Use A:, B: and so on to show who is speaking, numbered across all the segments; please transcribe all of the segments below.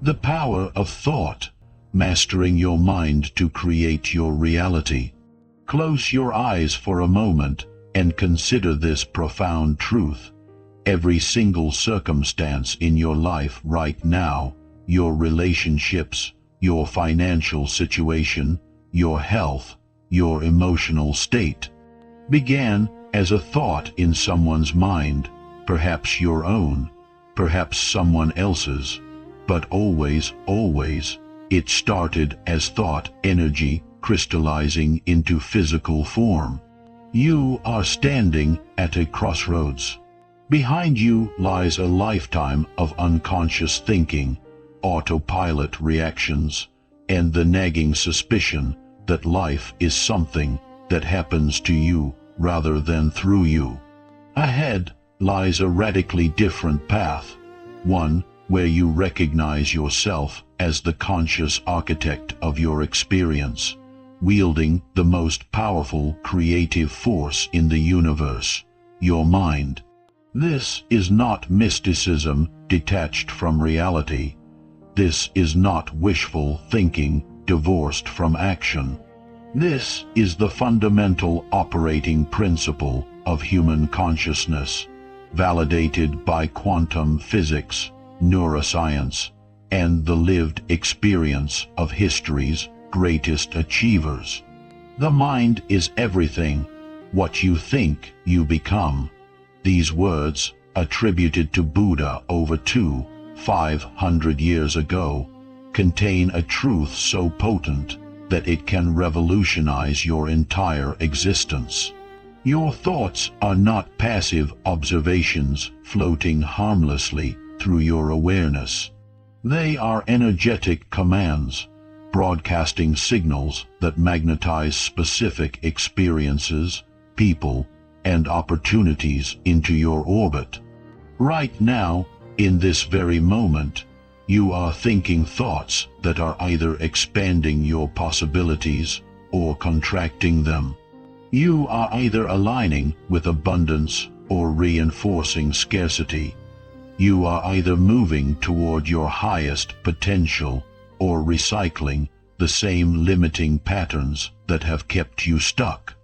A: The power of thought, mastering your mind to create your reality. Close your eyes for a moment and consider this profound truth. Every single circumstance in your life right now, your relationships, your financial situation, your health, your emotional state, began as a thought in someone's mind, perhaps your own, perhaps someone else's, but always, it started as thought energy crystallizing into physical form. You are standing at a crossroads. Behind you lies a lifetime of unconscious thinking, autopilot reactions, and the nagging suspicion that life is something that happens to you rather than through you. Ahead lies a radically different path, one where you recognize yourself as the conscious architect of your experience, wielding the most powerful creative force in the universe, your mind. This is not mysticism detached from reality. This is not wishful thinking divorced from action. This is the fundamental operating principle of human consciousness, validated by quantum physics, neuroscience, and the lived experience of history's greatest achievers. The mind is everything. What you think, you become. These words, attributed to Buddha over 500 years ago, contain a truth so potent that it can revolutionize your entire existence. Your thoughts are not passive observations floating harmlessly through your awareness. They are energetic commands, broadcasting signals that magnetize specific experiences, people, and opportunities into your orbit. Right now, in this very moment, you are thinking thoughts that are either expanding your possibilities or contracting them. You are either aligning with abundance or reinforcing scarcity. You are either moving toward your highest potential or recycling the same limiting patterns that have kept you stuck.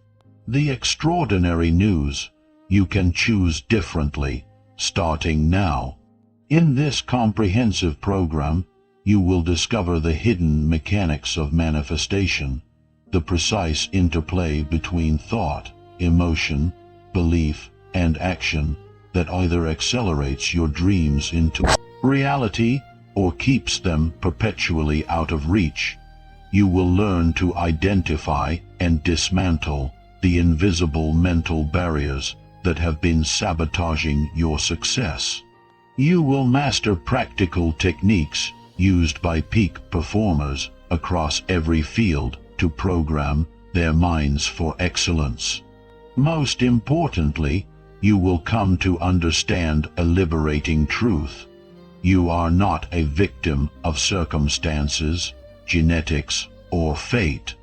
A: The extraordinary news: you can choose differently, starting now. In this comprehensive program, you will discover the hidden mechanics of manifestation, the precise interplay between thought, emotion, belief, and action that either accelerates your dreams into reality or keeps them perpetually out of reach. You will learn to identify and dismantle the invisible mental barriers that have been sabotaging your success. You will master practical techniques used by peak performers across every field to program their minds for excellence. Most importantly, you will come to understand a liberating truth. You are not a victim of circumstances, genetics, or fate.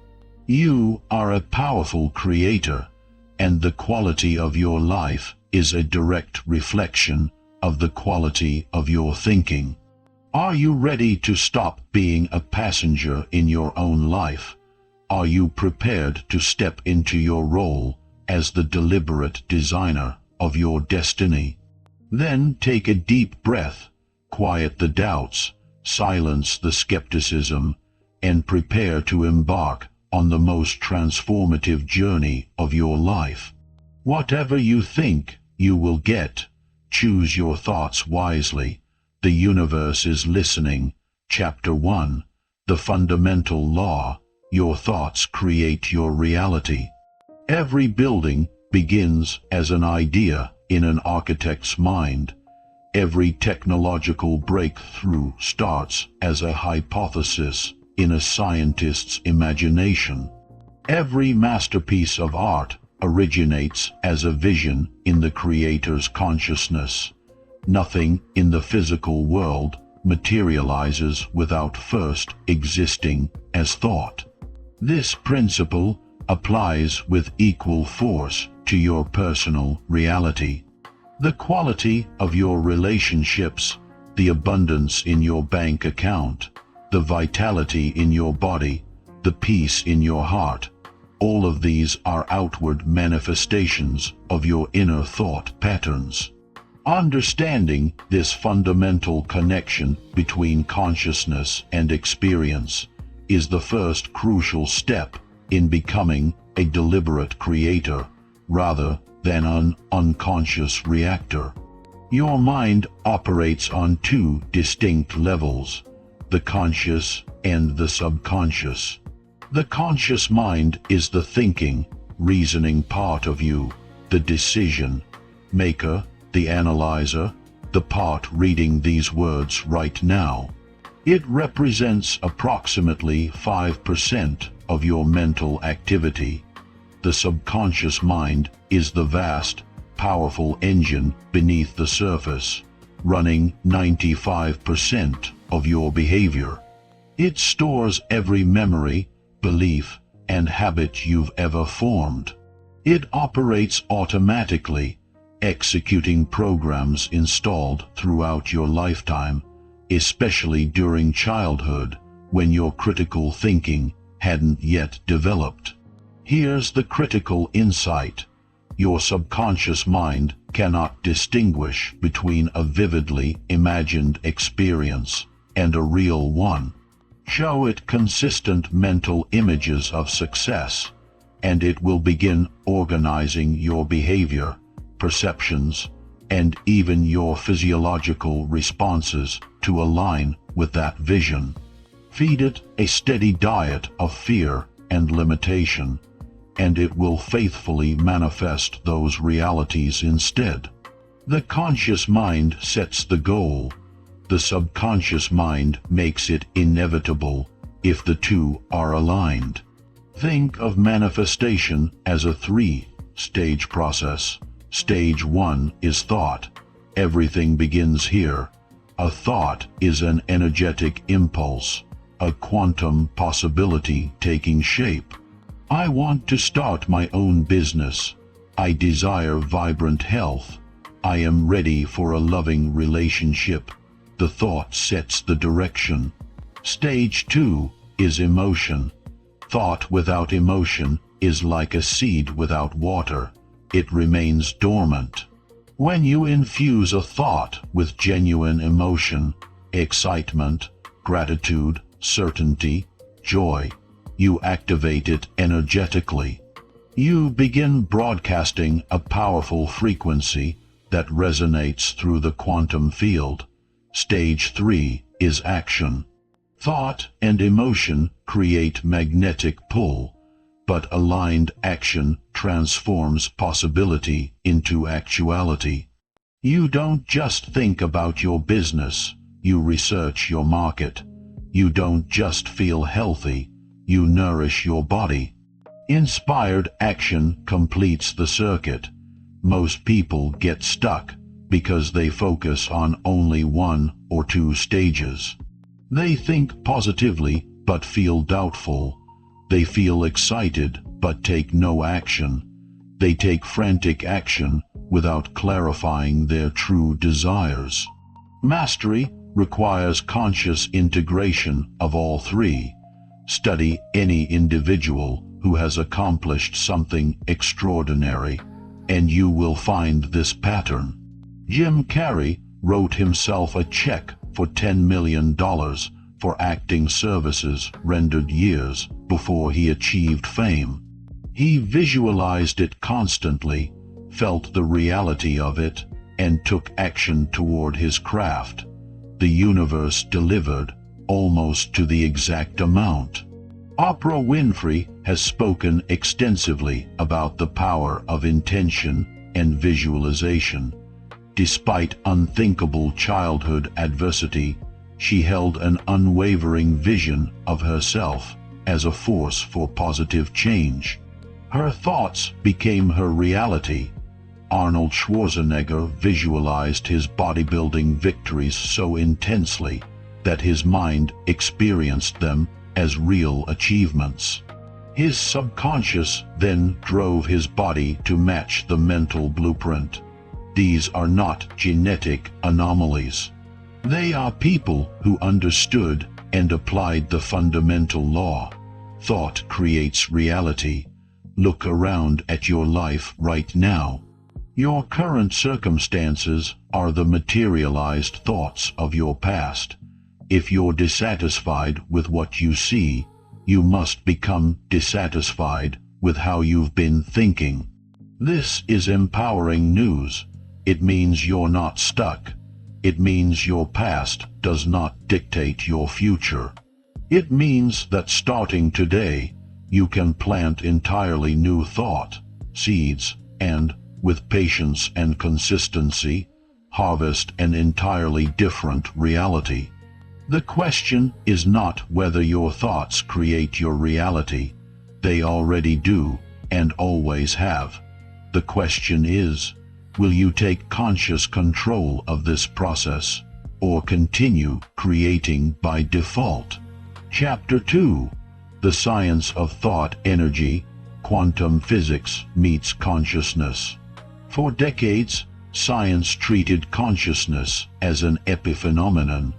A: You are a powerful creator, and the quality of your life is a direct reflection of the quality of your thinking. Are you ready to stop being a passenger in your own life? Are you prepared to step into your role as the deliberate designer of your destiny? Then take a deep breath, quiet the doubts, silence the skepticism, and prepare to embark on the most transformative journey of your life. Whatever you think, you will get. Choose your thoughts wisely. The universe is listening. Chapter 1. The fundamental law. Your thoughts create your reality. Every building begins as an idea in an architect's mind. Every technological breakthrough starts as a hypothesis in a scientist's imagination. Every masterpiece of art originates as a vision in the creator's consciousness. Nothing in the physical world materializes without first existing as thought. This principle applies with equal force to your personal reality. The quality of your relationships, the abundance in your bank account, the vitality in your body, the peace in your heart. All of these are outward manifestations of your inner thought patterns. Understanding this fundamental connection between consciousness and experience is the first crucial step in becoming a deliberate creator rather than an unconscious reactor. Your mind operates on two distinct levels, the conscious and the subconscious. The conscious mind is the thinking, reasoning part of you, the decision maker, the analyzer, the part reading these words right now. It represents approximately 5% of your mental activity. The subconscious mind is the vast, powerful engine beneath the surface, running 95% of your behavior. It stores every memory, belief, and habit you've ever formed. It operates automatically, executing programs installed throughout your lifetime, especially during childhood, when your critical thinking hadn't yet developed. Here's the critical insight. Your subconscious mind cannot distinguish between a vividly imagined experience and a real one. Show it consistent mental images of success, and it will begin organizing your behavior, perceptions, and even your physiological responses to align with that vision. Feed it a steady diet of fear and limitation, and it will faithfully manifest those realities instead. The conscious mind sets the goal. The subconscious mind makes it inevitable if the two are aligned. Think of manifestation as a three-stage process. Stage 1 is thought. Everything begins here. A thought is an energetic impulse, a quantum possibility taking shape. I want to start my own business. I desire vibrant health. I am ready for a loving relationship. The thought sets the direction. Stage 2 is emotion. Thought without emotion is like a seed without water. It remains dormant. When you infuse a thought with genuine emotion, excitement, gratitude, certainty, joy, you activate it energetically. You begin broadcasting a powerful frequency that resonates through the quantum field. Stage 3 is action. Thought and emotion create magnetic pull, but aligned action transforms possibility into actuality. You don't just think about your business, you research your market. You don't just feel healthy, you nourish your body. Inspired action completes the circuit. Most people get stuck because they focus on only one or two stages. They think positively but feel doubtful. They feel excited but take no action. They take frantic action without clarifying their true desires. Mastery requires conscious integration of all three. Study any individual who has accomplished something extraordinary, and you will find this pattern. Jim Carrey wrote himself a check for $10 million for acting services rendered years before he achieved fame. He visualized it constantly, felt the reality of it, and took action toward his craft. The universe delivered, almost to the exact amount. Oprah Winfrey has spoken extensively about the power of intention and visualization. Despite unthinkable childhood adversity, she held an unwavering vision of herself as a force for positive change. Her thoughts became her reality. Arnold Schwarzenegger visualized his bodybuilding victories so intensely that his mind experienced them as real achievements. His subconscious then drove his body to match the mental blueprint. These are not genetic anomalies. They are people who understood and applied the fundamental law. Thought creates reality. Look around at your life right now. Your current circumstances are the materialized thoughts of your past. If you're dissatisfied with what you see, you must become dissatisfied with how you've been thinking. This is empowering news. It means you're not stuck. It means your past does not dictate your future. It means that starting today, you can plant entirely new thought, seeds, and, with patience and consistency, harvest an entirely different reality. The question is not whether your thoughts create your reality. They already do, and always have. The question is, will you take conscious control of this process, or continue creating by default? Chapter 2. The Science of Thought Energy, Quantum Physics Meets Consciousness. For decades, science treated consciousness as an epiphenomenon,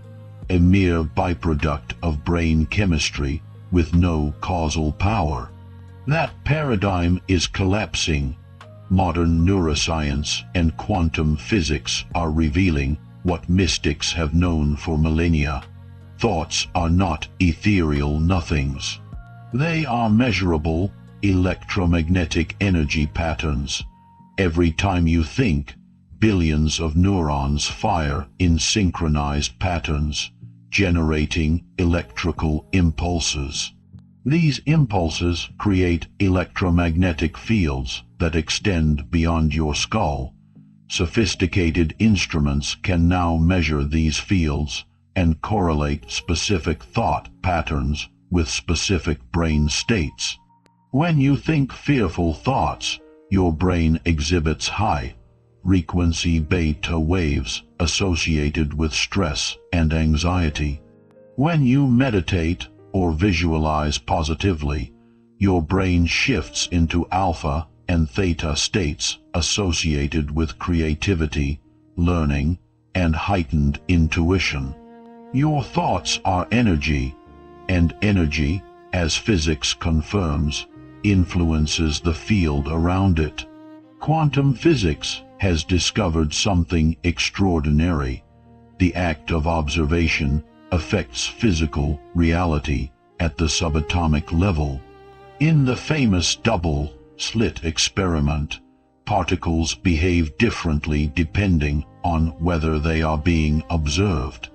A: a mere byproduct of brain chemistry with no causal power. That paradigm is collapsing. Modern neuroscience and quantum physics are revealing what mystics have known for millennia. Thoughts are not ethereal nothings. They are measurable, electromagnetic energy patterns. Every time you think, billions of neurons fire in synchronized patterns, generating electrical impulses. These impulses create electromagnetic fields that extend beyond your skull. Sophisticated instruments can now measure these fields and correlate specific thought patterns with specific brain states. When you think fearful thoughts, your brain exhibits high-frequency beta waves associated with stress and anxiety. When you meditate or visualize positively, your brain shifts into alpha and theta states associated with creativity, learning, and heightened intuition. Your thoughts are energy, and energy, as physics confirms, influences the field around it. Quantum physics has discovered something extraordinary. The act of observation affects physical reality at the subatomic level. In the famous double-slit experiment, particles behave differently depending on whether they are being observed.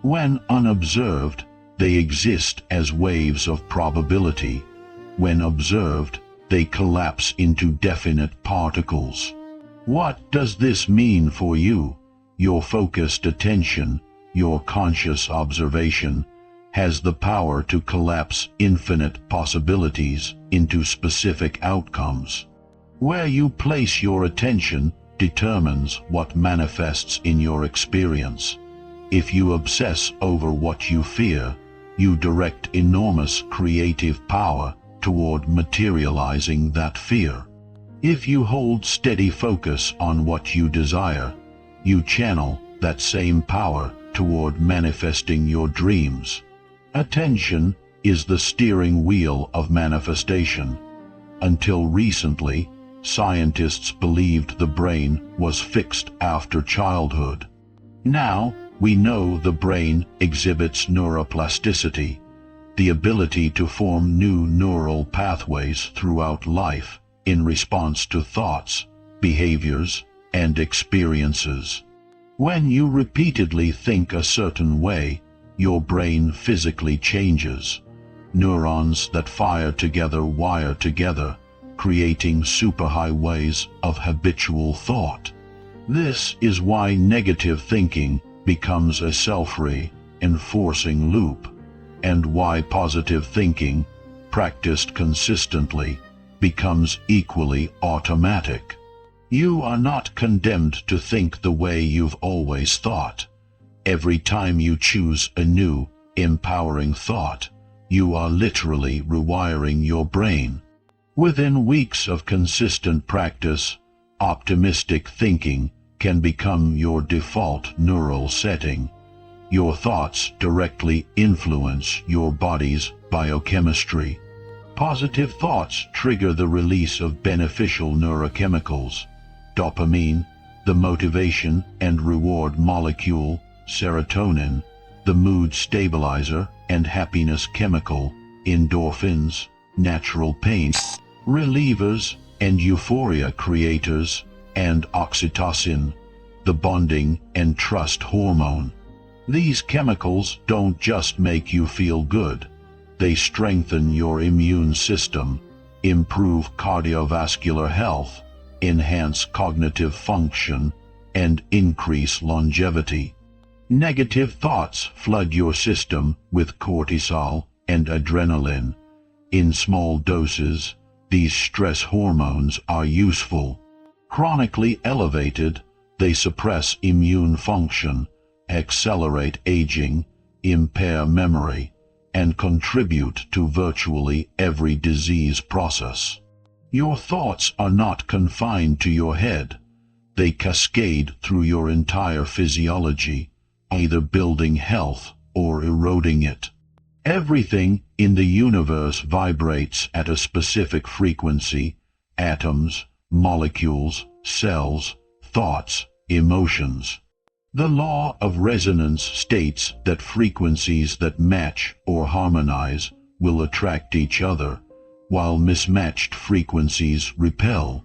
A: When unobserved, they exist as waves of probability. When observed, they collapse into definite particles. What does this mean for you? Your focused attention, your conscious observation, has the power to collapse infinite possibilities into specific outcomes. Where you place your attention determines what manifests in your experience. If you obsess over what you fear, you direct enormous creative power toward materializing that fear. If you hold steady focus on what you desire, you channel that same power toward manifesting your dreams. Attention is the steering wheel of manifestation. Until recently, scientists believed the brain was fixed after childhood. Now, we know the brain exhibits neuroplasticity, the ability to form new neural pathways throughout life in response to thoughts, behaviors, and experiences. When you repeatedly think a certain way, your brain physically changes. Neurons that fire together wire together, creating superhighways of habitual thought. This is why negative thinking becomes a self-reinforcing loop, and why positive thinking, practiced consistently, becomes equally automatic. You are not condemned to think the way you've always thought. Every time you choose a new, empowering thought, you are literally rewiring your brain. Within weeks of consistent practice, optimistic thinking can become your default neural setting. Your thoughts directly influence your body's biochemistry. Positive thoughts trigger the release of beneficial neurochemicals, dopamine, the motivation and reward molecule, serotonin, the mood stabilizer and happiness chemical, endorphins, natural pain relievers and euphoria creators, and oxytocin, the bonding and trust hormone. These chemicals don't just make you feel good. They strengthen your immune system, improve cardiovascular health, enhance cognitive function, and increase longevity. Negative thoughts flood your system with cortisol and adrenaline. In small doses, these stress hormones are useful. Chronically elevated, they suppress immune function, accelerate aging, impair memory, and contribute to virtually every disease process. Your thoughts are not confined to your head. They cascade through your entire physiology, either building health or eroding it. Everything in the universe vibrates at a specific frequency: atoms, molecules, cells, thoughts, emotions. The law of resonance states that frequencies that match or harmonize will attract each other, while mismatched frequencies repel.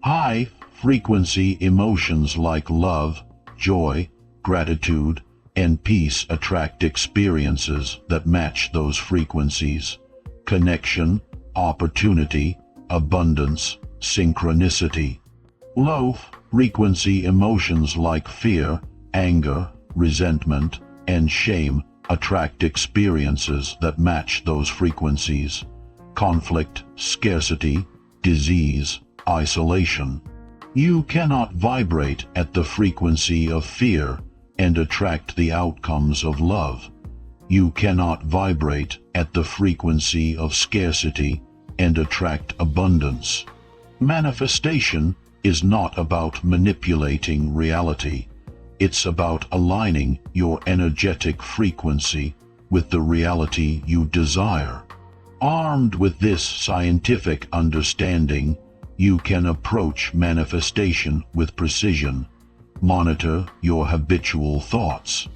A: High-frequency emotions like love, joy, gratitude, and peace attract experiences that match those frequencies: connection, opportunity, abundance, synchronicity. Low-frequency emotions like fear, anger, resentment, and shame attract experiences that match those frequencies: conflict, scarcity, disease, isolation. You cannot vibrate at the frequency of fear and attract the outcomes of love. You cannot vibrate at the frequency of scarcity and attract abundance. Manifestation is not about manipulating reality. It's about aligning your energetic frequency with the reality you desire. Armed with this scientific understanding, you can approach manifestation with precision. Monitor your habitual thoughts.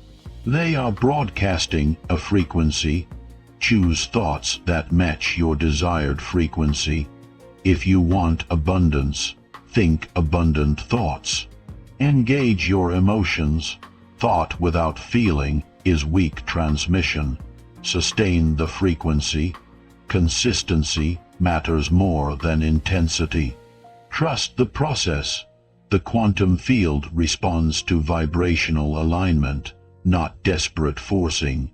A: They are broadcasting a frequency. Choose thoughts that match your desired frequency. If you want abundance, think abundant thoughts. Engage your emotions. Thought without feeling is weak transmission. Sustain the frequency. Consistency matters more than intensity. Trust the process. The quantum field responds to vibrational alignment, not desperate forcing.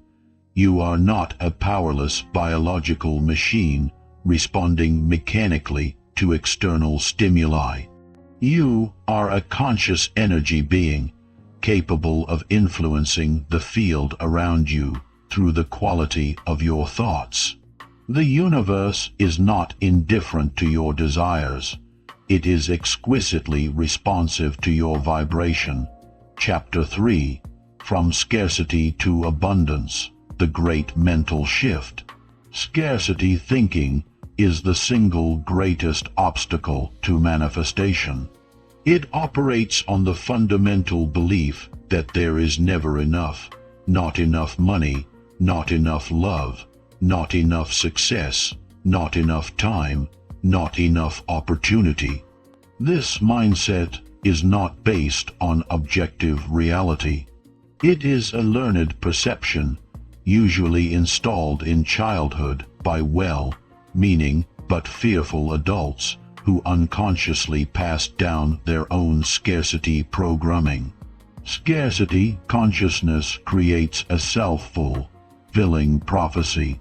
A: You are not a powerless biological machine responding mechanically to external stimuli. You are a conscious energy being, capable of influencing the field around you through the quality of your thoughts. The universe is not indifferent to your desires. It is exquisitely responsive to your vibration. Chapter 3: From Scarcity to Abundance, the Great Mental Shift. Scarcity thinking is the single greatest obstacle to manifestation. It operates on the fundamental belief that there is never enough, not enough money, not enough love, not enough success, not enough time, not enough opportunity. This mindset is not based on objective reality. It is a learned perception, usually installed in childhood by well-meaning but fearful adults who unconsciously passed down their own scarcity programming. Scarcity consciousness creates a self-fulfilling prophecy.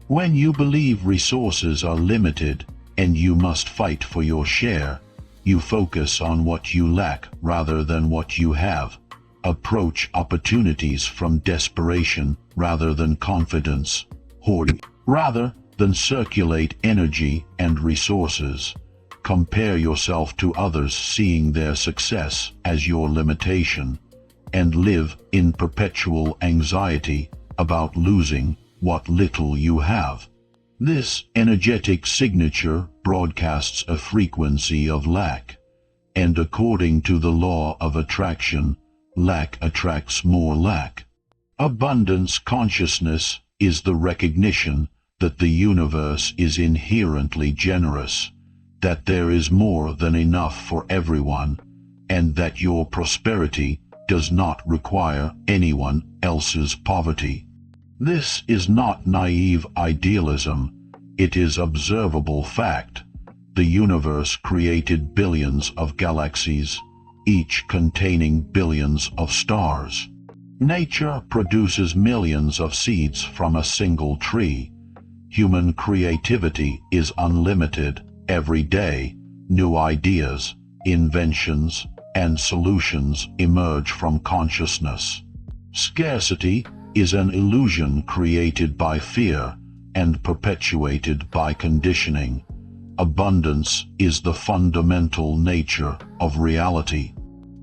A: When you believe resources are limited and you must fight for your share, you focus on what you lack rather than what you have. Approach opportunities from desperation rather than confidence. Hoard rather than circulate energy and resources. Compare yourself to others, seeing their success as your limitation. and live in perpetual anxiety about losing what little you have. This energetic signature broadcasts a frequency of lack, and according to the law of attraction, lack attracts more lack. Abundance consciousness is the recognition that the universe is inherently generous, that there is more than enough for everyone, and that your prosperity does not require anyone else's poverty. This is not naive idealism, it is observable fact. The universe created billions of galaxies, each containing billions of stars. Nature produces millions of seeds from a single tree. Human creativity is unlimited. Every day, new ideas, inventions, and solutions emerge from consciousness. Scarcity is an illusion created by fear and perpetuated by conditioning. Abundance is the fundamental nature of reality.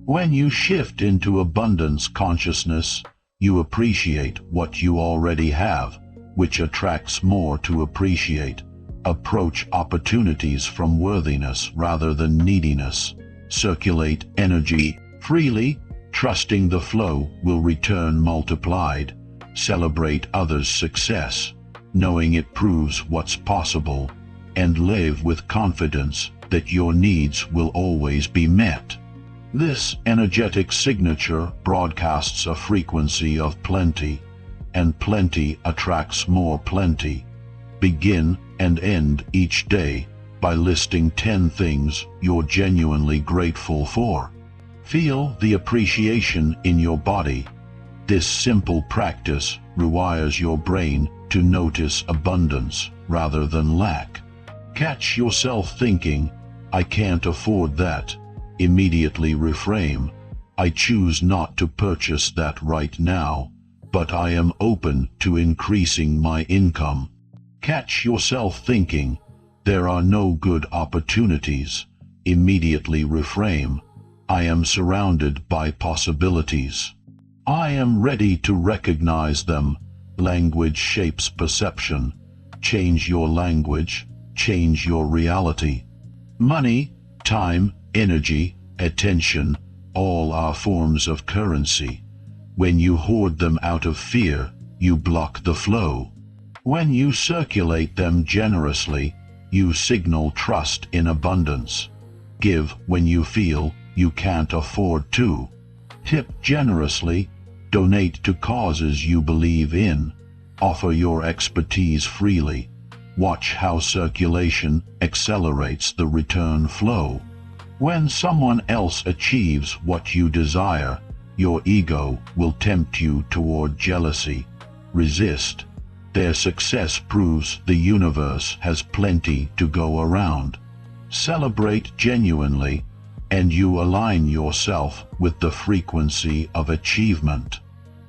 A: When you shift into abundance consciousness, you appreciate what you already have, which attracts more to appreciate. Approach opportunities from worthiness rather than neediness. Circulate energy freely, trusting the flow will return multiplied. Celebrate others' success, knowing it proves what's possible, and live with confidence that your needs will always be met. This energetic signature broadcasts a frequency of plenty, and plenty attracts more plenty. Begin and end each day by listing 10 things you're genuinely grateful for. Feel the appreciation in your body. This simple practice rewires your brain to notice abundance rather than lack. Catch yourself thinking, "I can't afford that." Immediately reframe, "I choose not to purchase that right now, but I am open to increasing my income." Catch yourself thinking, "There are no good opportunities." Immediately reframe, "I am surrounded by possibilities. I am ready to recognize them." Language shapes perception. Change your language, change your reality. Money, time, energy, attention, all are forms of currency. When you hoard them out of fear, you block the flow. When you circulate them generously, you signal trust in abundance. Give when you feel you can't afford to. Tip generously, donate to causes you believe in. Offer your expertise freely. Watch how circulation accelerates the return flow. When someone else achieves what you desire, your ego will tempt you toward jealousy. Resist. Their success proves the universe has plenty to go around. Celebrate genuinely, and you align yourself with the frequency of achievement.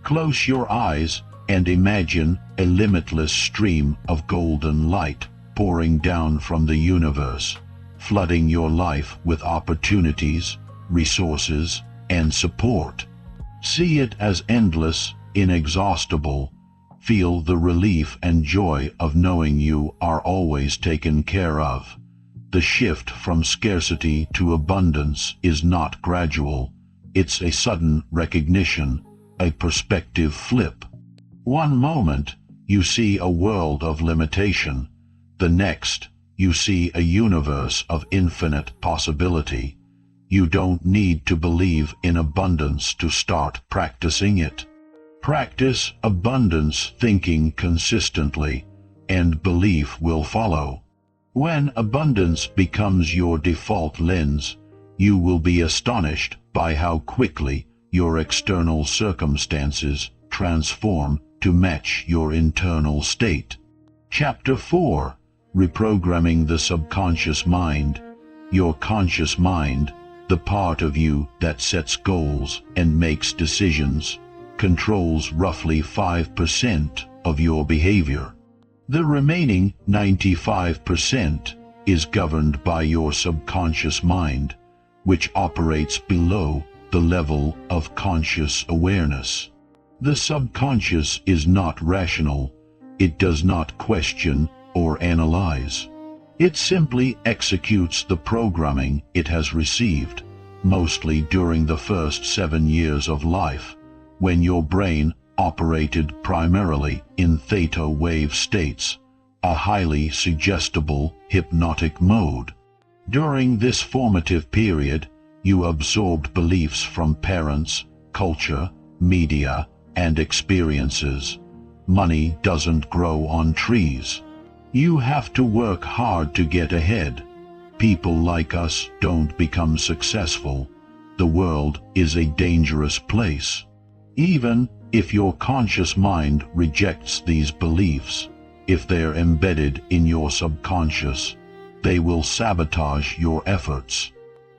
A: Close your eyes and imagine a limitless stream of golden light pouring down from the universe, flooding your life with opportunities, resources, and support. See it as endless, inexhaustible. Feel the relief and joy of knowing you are always taken care of. The shift from scarcity to abundance is not gradual. It's a sudden recognition, a perspective flip. One moment, you see a world of limitation. The next, you see a universe of infinite possibility. You don't need to believe in abundance to start practicing it. Practice abundance thinking consistently, and belief will follow. When abundance becomes your default lens, you will be astonished by how quickly your external circumstances transform to match your internal state. Chapter 4: Reprogramming the Subconscious Mind. Your conscious mind, the part of you that sets goals and makes decisions, controls roughly 5% of your behavior. The remaining 95% is governed by your subconscious mind, which operates below the level of conscious awareness. The subconscious is not rational. It does not question or analyze. It simply executes the programming it has received, mostly during the first 7 years of life, when your brain operated primarily in theta wave states, a highly suggestible hypnotic mode. During this formative period, you absorbed beliefs from parents, culture, media, and experiences. Money doesn't grow on trees. You have to work hard to get ahead. People like us don't become successful. The world is a dangerous place. Even if your conscious mind rejects these beliefs, if they're embedded in your subconscious, they will sabotage your efforts.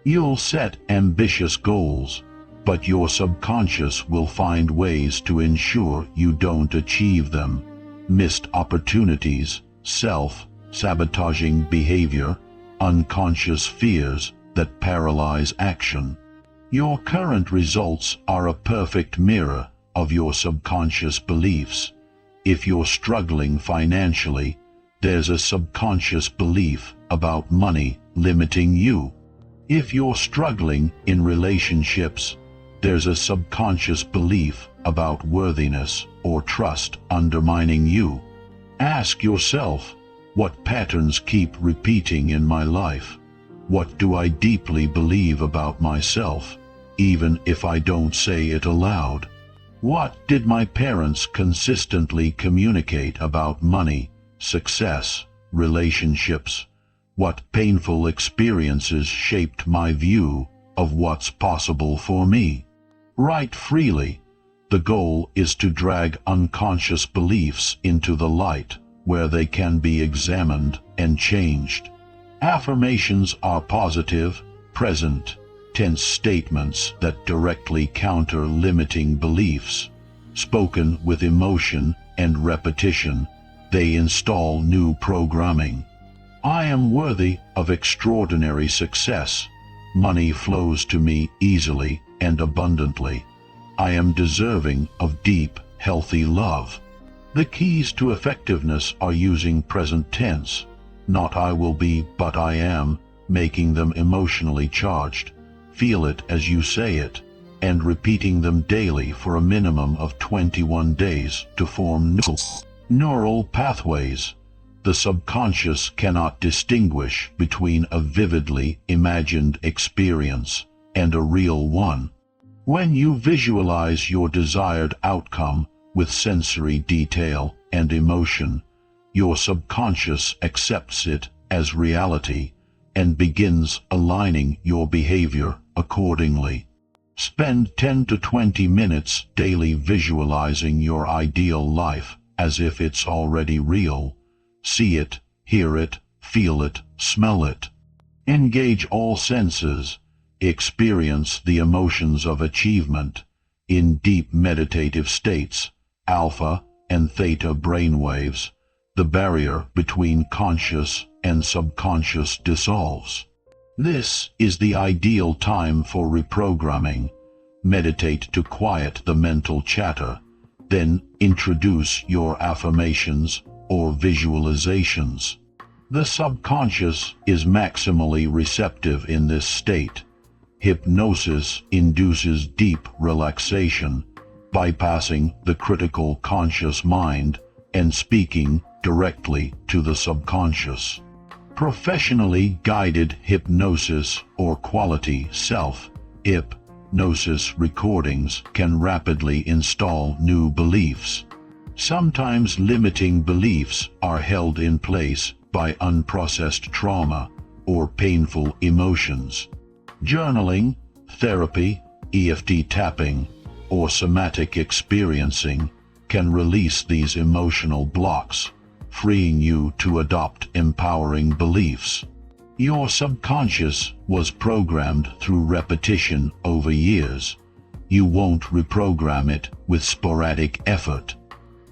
A: You'll set ambitious goals, but your subconscious will find ways to ensure you don't achieve them. Missed opportunities, self-sabotaging behavior, unconscious fears that paralyze action. Your current results are a perfect mirror of your subconscious beliefs. If you're struggling financially, there's a subconscious belief about money limiting you. If you're struggling in relationships, there's a subconscious belief about worthiness or trust undermining you. Ask yourself, what patterns keep repeating in my life? What do I deeply believe about myself, even if I don't say it aloud? What did my parents consistently communicate about money, success, relationships? What painful experiences shaped my view of what's possible for me? Write freely. The goal is to drag unconscious beliefs into the light, where they can be examined and changed. Affirmations are positive, present, tense statements that directly counter limiting beliefs. Spoken with emotion and repetition, they install new programming. I am worthy of extraordinary success. Money flows to me easily and abundantly. I am deserving of deep, healthy love. The keys to effectiveness are using present tense, not I will be, but I am, making them emotionally charged. Feel it as you say it, and repeating them daily for a minimum of 21 days to form neural pathways. The subconscious cannot distinguish between a vividly imagined experience and a real one. When you visualize your desired outcome with sensory detail and emotion, your subconscious accepts it as reality and begins aligning your behavior accordingly. Spend 10 to 20 minutes daily visualizing your ideal life as if it's already real. See it, hear it, feel it, smell it. Engage all senses. Experience the emotions of achievement. In deep meditative states, alpha and theta brainwaves, the barrier between conscious and subconscious dissolves. This is the ideal time for reprogramming. Meditate to quiet the mental chatter, then introduce your affirmations or visualizations. The subconscious is maximally receptive in this state. Hypnosis induces deep relaxation, bypassing the critical conscious mind and speaking directly to the subconscious. Professionally guided hypnosis or quality self-hypnosis recordings can rapidly install new beliefs. Sometimes limiting beliefs are held in place by unprocessed trauma or painful emotions. Journaling, therapy, EFT tapping, or somatic experiencing can release these emotional blocks, freeing you to adopt empowering beliefs. Your subconscious was programmed through repetition over years. You won't reprogram it with sporadic effort.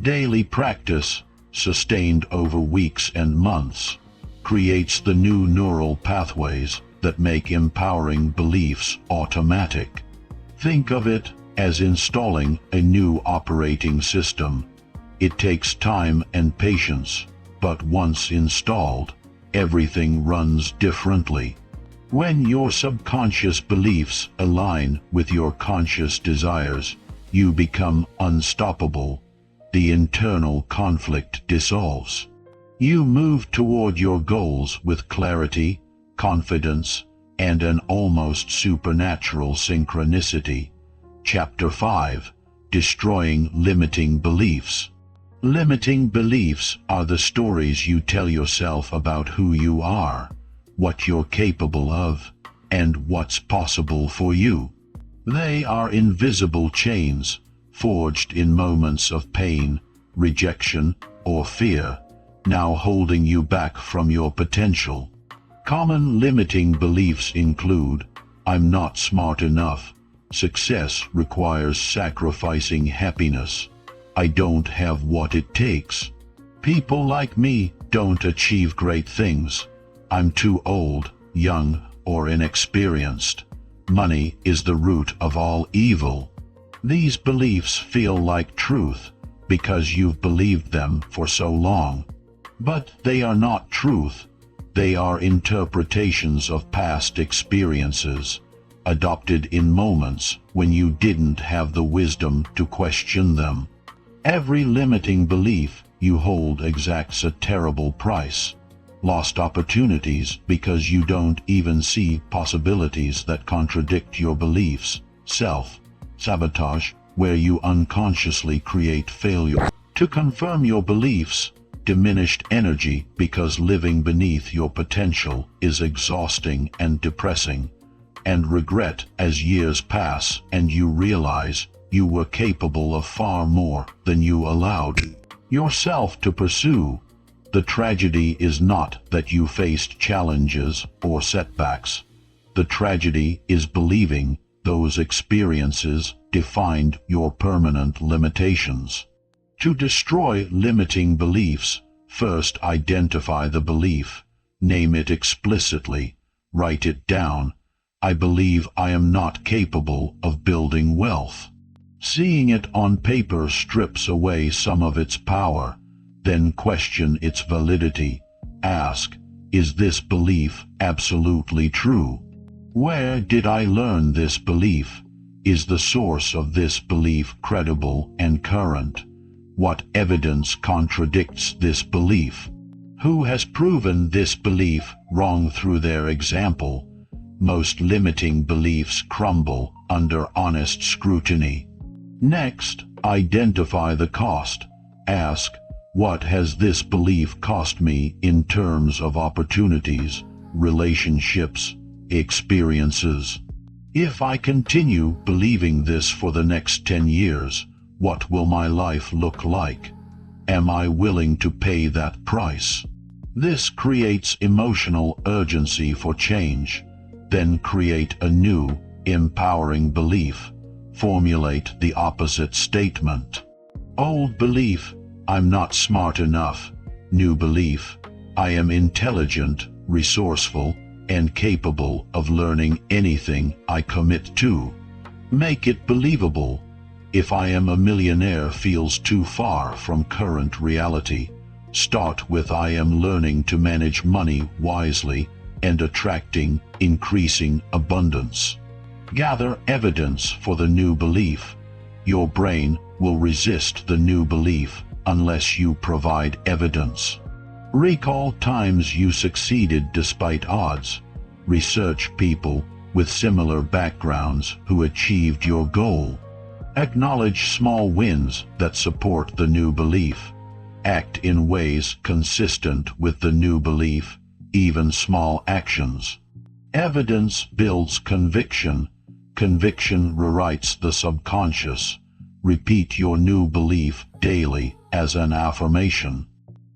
A: Daily practice, sustained over weeks and months, creates the new neural pathways that make empowering beliefs automatic. Think of it as installing a new operating system. It takes time and patience, but once installed, everything runs differently. When your subconscious beliefs align with your conscious desires, you become unstoppable. The internal conflict dissolves. You move toward your goals with clarity, confidence, and an almost supernatural synchronicity. Chapter 5. Destroying Limiting Beliefs. Limiting beliefs are the stories you tell yourself about who you are, what you're capable of, and what's possible for you. They are invisible chains, forged in moments of pain, rejection, or fear, now holding you back from your potential. Common limiting beliefs include, I'm not smart enough, success requires sacrificing happiness, I don't have what it takes, people like me don't achieve great things, I'm too old, young, or inexperienced, money is the root of all evil. These beliefs feel like truth because you've believed them for so long. But they are not truth. They are interpretations of past experiences, adopted in moments when you didn't have the wisdom to question them. Every limiting belief you hold exacts a terrible price. Lost opportunities because you don't even see possibilities that contradict your beliefs. Self-sabotage, where you unconsciously create failure to confirm your beliefs. Diminished energy because living beneath your potential is exhausting and depressing. And regret as years pass and you realize you were capable of far more than you allowed yourself to pursue. The tragedy is not that you faced challenges or setbacks. The tragedy is believing those experiences defined your permanent limitations. To destroy limiting beliefs, first identify the belief, name it explicitly, write it down. I believe I am not capable of building wealth. Seeing it on paper strips away some of its power. Then question its validity. Ask, is this belief absolutely true? Where did I learn this belief? Is the source of this belief credible and current? What evidence contradicts this belief? Who has proven this belief wrong through their example? Most limiting beliefs crumble under honest scrutiny. Next, identify the cost. Ask, what has this belief cost me in terms of opportunities, relationships, experiences? If I continue believing this for the next 10 years, what will my life look like? Am I willing to pay that price? This creates emotional urgency for change. Then create a new, empowering belief. Formulate the opposite statement. Old belief, I'm not smart enough. New belief, I am intelligent, resourceful, and capable of learning anything I commit to. Make it believable. If I am a millionaire feels too far from current reality, start with I am learning to manage money wisely and attracting increasing abundance. Gather evidence for the new belief. Your brain will resist the new belief unless you provide evidence. Recall times you succeeded despite odds. Research people with similar backgrounds who achieved your goal. Acknowledge small wins that support the new belief. Act in ways consistent with the new belief, even small actions. Evidence builds conviction. Conviction rewrites the subconscious. Repeat your new belief daily as an affirmation.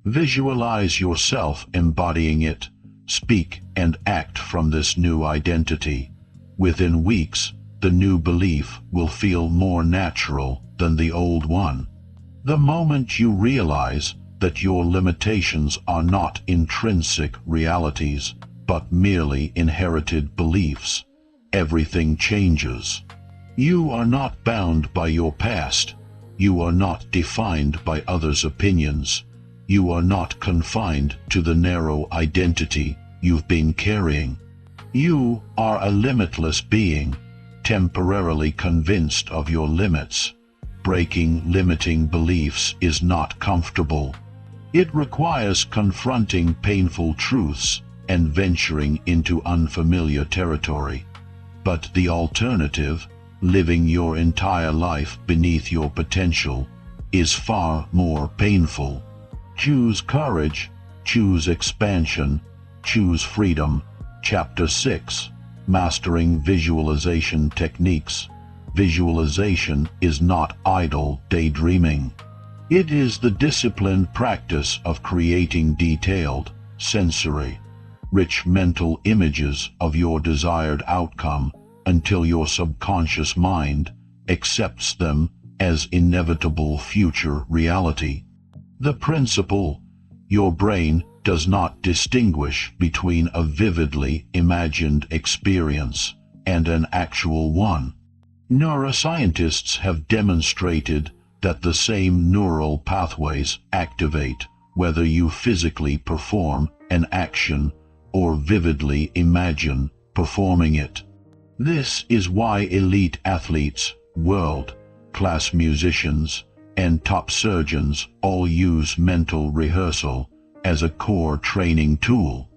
A: Visualize yourself embodying it. Speak and act from this new identity. Within weeks, the new belief will feel more natural than the old one. The moment you realize that your limitations are not intrinsic realities, but merely inherited beliefs, everything changes. You are not bound by your past. You are not defined by others' opinions. You are not confined to the narrow identity you've been carrying. You are a limitless being, temporarily convinced of your limits. Breaking limiting beliefs is not comfortable. It requires confronting painful truths and venturing into unfamiliar territory. But the alternative, living your entire life beneath your potential, is far more painful. Choose courage, choose expansion, choose freedom. Chapter 6. Mastering Visualization Techniques. Visualization is not idle daydreaming. It is the disciplined practice of creating detailed, sensory, rich mental images of your desired outcome until your subconscious mind accepts them as inevitable future reality. The principle: your brain does not distinguish between a vividly imagined experience and an actual one. Neuroscientists have demonstrated that the same neural pathways activate whether you physically perform an action or vividly imagine performing it. This is why elite athletes, world-class musicians, and top surgeons all use mental rehearsal as a core training tool.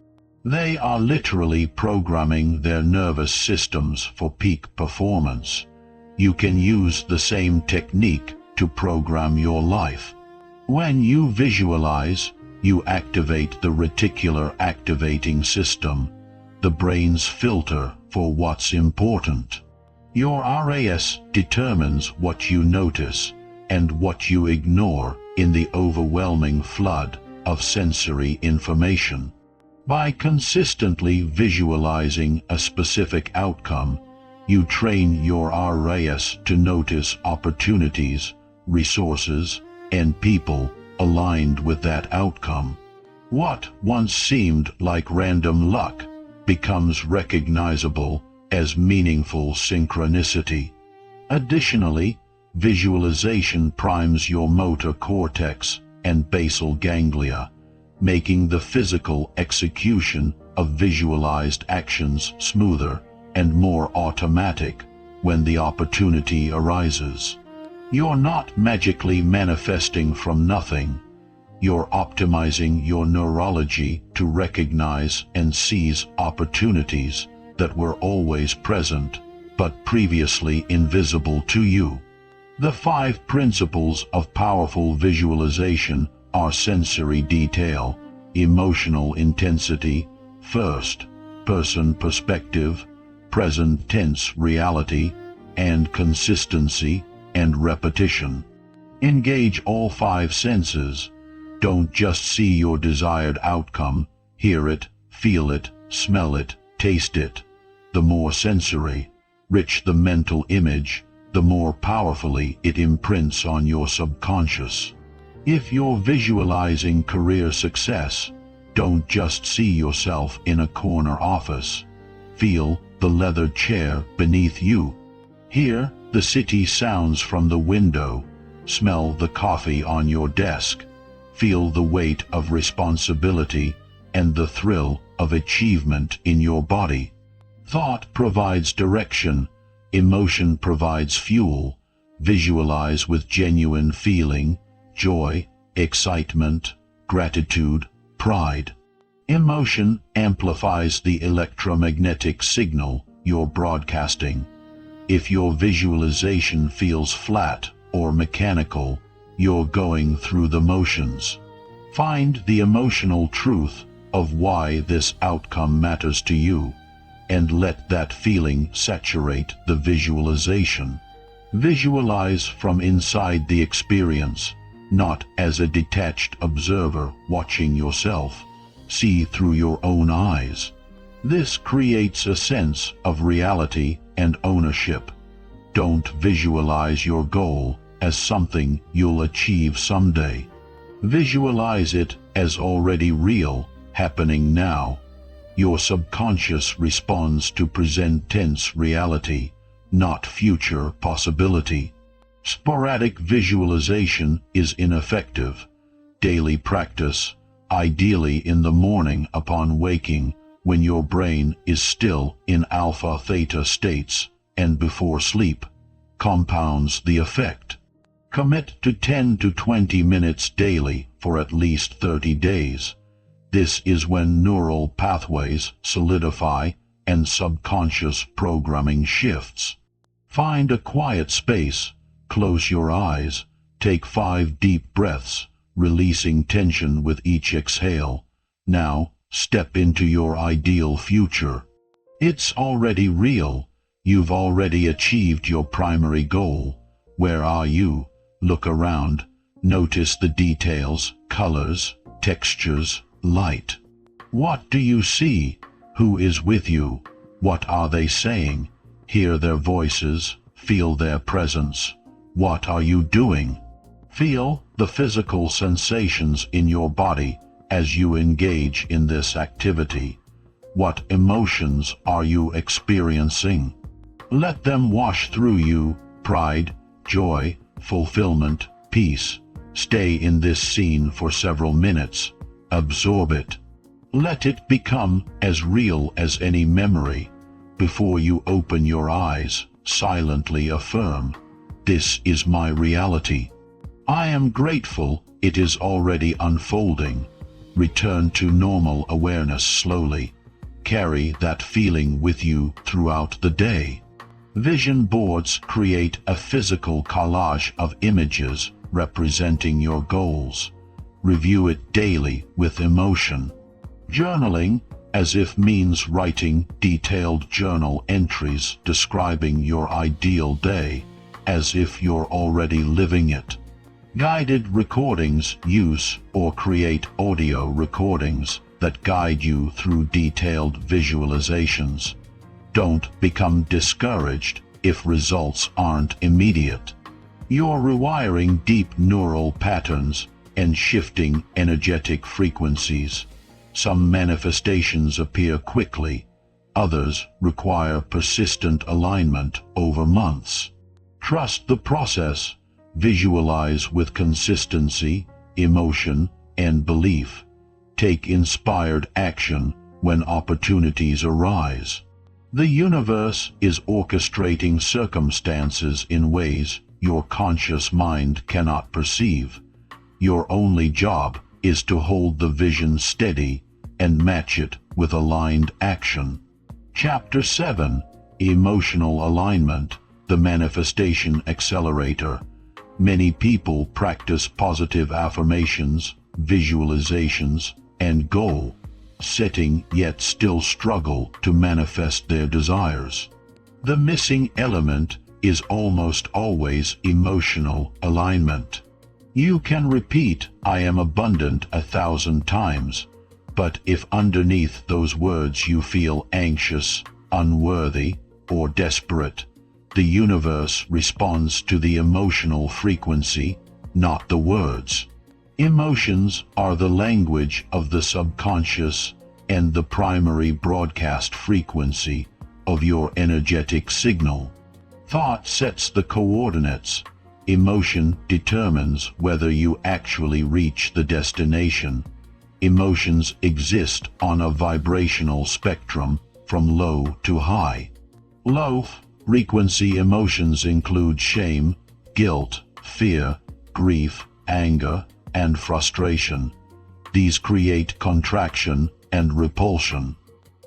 A: They are literally programming their nervous systems for peak performance. You can use the same technique to program your life. When you visualize, you activate the reticular activating system, the brain's filter for what's important. Your RAS determines what you notice and what you ignore in the overwhelming flood of sensory information. By consistently visualizing a specific outcome, you train your RAS to notice opportunities, resources, and people aligned with that outcome. What once seemed like random luck becomes recognizable as meaningful synchronicity. Additionally, visualization primes your motor cortex and basal ganglia, making the physical execution of visualized actions smoother and more automatic when the opportunity arises. You're not magically manifesting from nothing. You're optimizing your neurology to recognize and seize opportunities that were always present but previously invisible to you. The 5 principles of powerful visualization are sensory detail, emotional intensity, first-person perspective, present tense reality, and consistency and repetition. Engage all 5 senses. Don't just see your desired outcome, hear it, feel it, smell it, taste it. The more sensory, rich the mental image, the more powerfully it imprints on your subconscious. If you're visualizing career success, don't just see yourself in a corner office. Feel the leather chair beneath you. Hear the city sounds from the window. Smell the coffee on your desk. Feel the weight of responsibility and the thrill of achievement in your body. Thought provides direction. Emotion provides fuel. Visualize with genuine feeling, joy, excitement, gratitude, pride. Emotion amplifies the electromagnetic signal you're broadcasting. If your visualization feels flat or mechanical, you're going through the motions. Find the emotional truth of why this outcome matters to you, and let that feeling saturate the visualization. Visualize from inside the experience, not as a detached observer watching yourself. See through your own eyes. This creates a sense of reality and ownership. Don't visualize your goal as something you'll achieve someday. Visualize it as already real, happening now. Your subconscious responds to present tense reality, not future possibility. Sporadic visualization is ineffective. Daily practice, ideally in the morning upon waking, when your brain is still in alpha-theta states, and before sleep, compounds the effect. Commit to 10 to 20 minutes daily for at least 30 days. This is when neural pathways solidify and subconscious programming shifts. Find a quiet space, close your eyes, take 5 deep breaths, releasing tension with each exhale. Now, step into your ideal future. It's already real. You've already achieved your primary goal. Where are you? Look around. Notice the details, colors, textures, light. What do you see? Who is with you? What are they saying? Hear their voices, feel their presence. What are you doing? Feel the physical sensations in your body as you engage in this activity. What emotions are you experiencing? Let them wash through you: pride, joy, fulfillment, peace. Stay in this scene for several minutes. Absorb it. Let it become as real as any memory. Before you open your eyes, silently affirm, "This is my reality. I am grateful it is already unfolding." Return to normal awareness slowly. Carry that feeling with you throughout the day. Vision boards create a physical collage of images representing your goals. Review it daily with emotion. Journaling, as if means writing detailed journal entries describing your ideal day, as if you're already living it. Guided recordings: use or create audio recordings that guide you through detailed visualizations. Don't become discouraged if results aren't immediate. You're rewiring deep neural patterns and shifting energetic frequencies. Some manifestations appear quickly, others require persistent alignment over months. Trust the process. Visualize with consistency, emotion, and belief. Take inspired action when opportunities arise. The universe is orchestrating circumstances in ways your conscious mind cannot perceive. Your only job is to hold the vision steady and match it with aligned action. Chapter 7: Emotional Alignment, the Manifestation Accelerator. Many people practice positive affirmations, visualizations, and goal setting, yet still struggle to manifest their desires. The missing element is almost always emotional alignment. You can repeat "I am abundant" 1,000 times, but if underneath those words you feel anxious, unworthy, or desperate, the universe responds to the emotional frequency, not the words. Emotions are the language of the subconscious and the primary broadcast frequency of your energetic signal. Thought sets the coordinates. Emotion determines whether you actually reach the destination. Emotions exist on a vibrational spectrum from low to high. Low frequency emotions include shame, guilt, fear, grief, anger, and frustration. These create contraction and repulsion.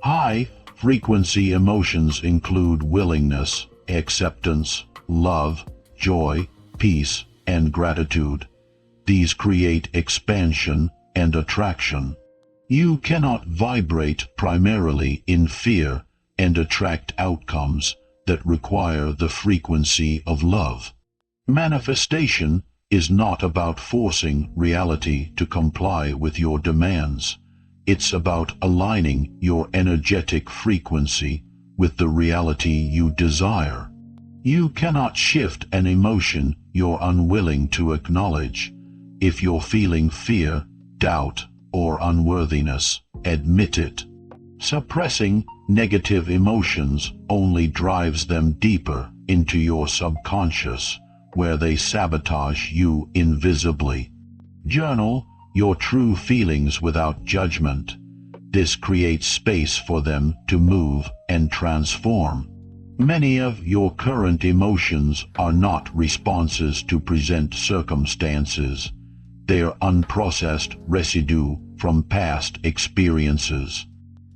A: High-frequency emotions include willingness, acceptance, love, joy, peace, and gratitude. These create expansion and attraction. You cannot vibrate primarily in fear and attract outcomes that require the frequency of love. Manifestation is not about forcing reality to comply with your demands. It's about aligning your energetic frequency with the reality you desire. You cannot shift an emotion you're unwilling to acknowledge. If you're feeling fear, doubt, or unworthiness, admit it. Suppressing negative emotions only drives them deeper into your subconscious, where they sabotage you invisibly. Journal your true feelings without judgment. This creates space for them to move and transform. Many of your current emotions are not responses to present circumstances. They are unprocessed residue from past experiences.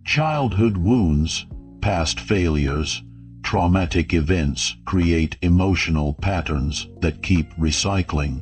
A: Childhood wounds, past failures, traumatic events create emotional patterns that keep recycling.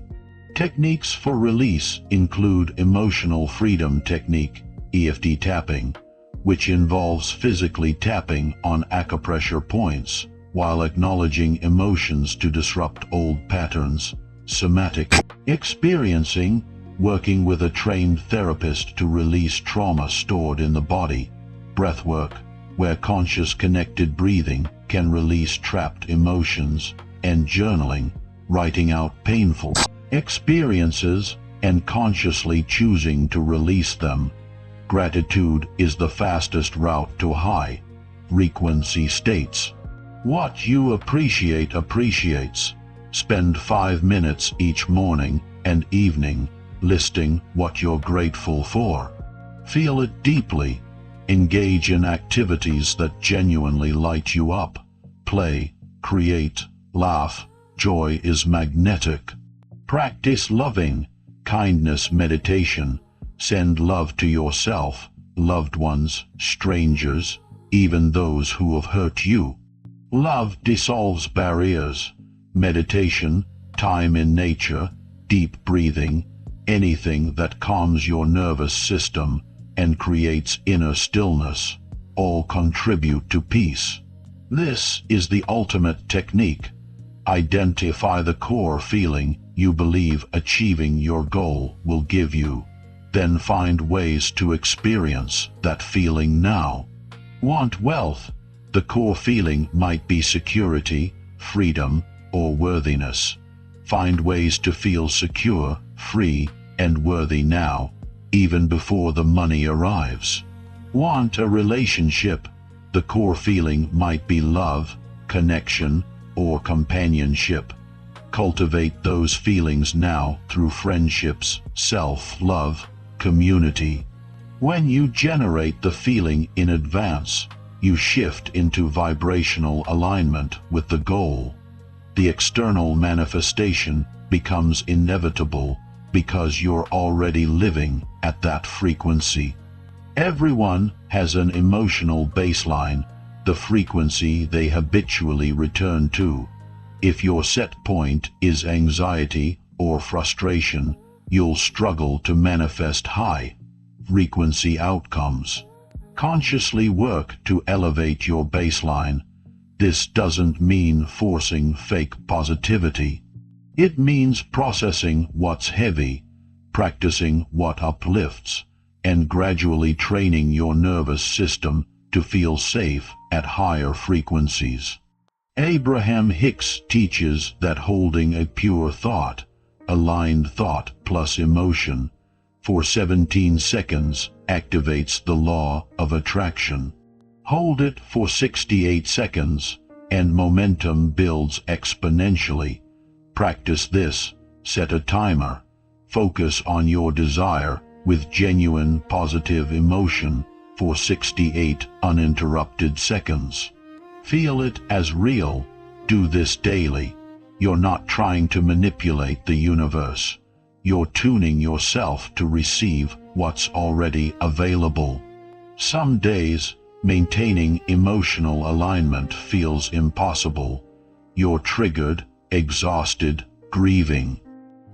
A: Techniques for release include emotional freedom technique, EFT tapping, which involves physically tapping on acupressure points while acknowledging emotions to disrupt old patterns. Somatic experiencing, working with a trained therapist to release trauma stored in the body. Breathwork, where conscious connected breathing can release trapped emotions. And journaling, writing out painful experiences and consciously choosing to release them. Gratitude is the fastest route to high frequency states. What you appreciate appreciates. Spend 5 minutes each morning and evening listing what you're grateful for. Feel it deeply. Engage in activities that genuinely light you up. Play, create, laugh. Joy is magnetic. Practice loving kindness meditation. Send love to yourself, loved ones, strangers, even those who have hurt you. Love dissolves barriers. Meditation, time in nature, deep breathing, anything that calms your nervous system and creates inner stillness, all contribute to peace. This is the ultimate technique. Identify the core feeling you believe achieving your goal will give you. Then find ways to experience that feeling now. Want wealth? The core feeling might be security, freedom, or worthiness. Find ways to feel secure, free, and worthy now, even before the money arrives. Want a relationship? The core feeling might be love, connection, or companionship. Cultivate those feelings now through friendships, self-love, community. When you generate the feeling in advance, you shift into vibrational alignment with the goal. The external manifestation becomes inevitable because you're already living at that frequency. Everyone has an emotional baseline, the frequency they habitually return to. If your set point is anxiety or frustration, you'll struggle to manifest high frequency outcomes. Consciously work to elevate your baseline. This doesn't mean forcing fake positivity. It means processing what's heavy, practicing what uplifts, and gradually training your nervous system to feel safe at higher frequencies. Abraham Hicks teaches that holding a pure thought, aligned thought plus emotion, for 17 seconds activates the law of attraction. Hold it for 68 seconds, and momentum builds exponentially. Practice this, set a timer, focus on your desire with genuine positive emotion for 68 uninterrupted seconds. Feel it as real. Do this daily. You're not trying to manipulate the universe. You're tuning yourself to receive what's already available. Some days, maintaining emotional alignment feels impossible. You're triggered, exhausted, grieving.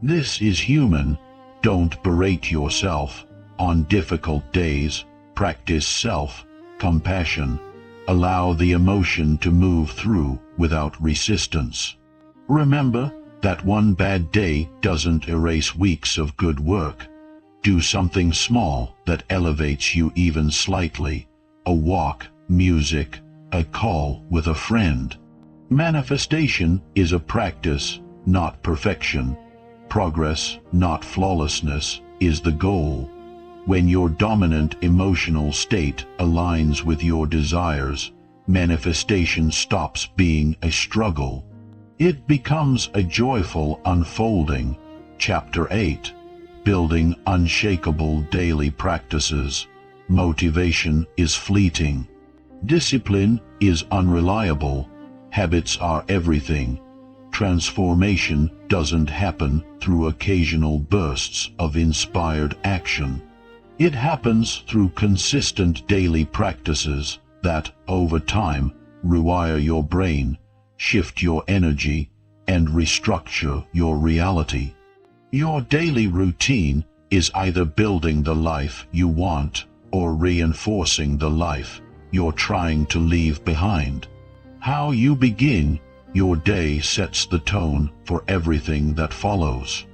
A: This is human. Don't berate yourself. On difficult days, practice self-compassion. Allow the emotion to move through without resistance. Remember that one bad day doesn't erase weeks of good work. Do something small that elevates you even slightly. A walk, music, a call with a friend. Manifestation is a practice, not perfection. Progress, not flawlessness, is the goal. When your dominant emotional state aligns with your desires, manifestation stops being a struggle. It becomes a joyful unfolding. Chapter 8. Building unshakable daily practices. Motivation is fleeting. Discipline is unreliable. Habits are everything. Transformation doesn't happen through occasional bursts of inspired action. It happens through consistent daily practices that, over time, rewire your brain, shift your energy, and restructure your reality. Your daily routine is either building the life you want or reinforcing the life you're trying to leave behind. How you begin your day sets the tone for everything that follows.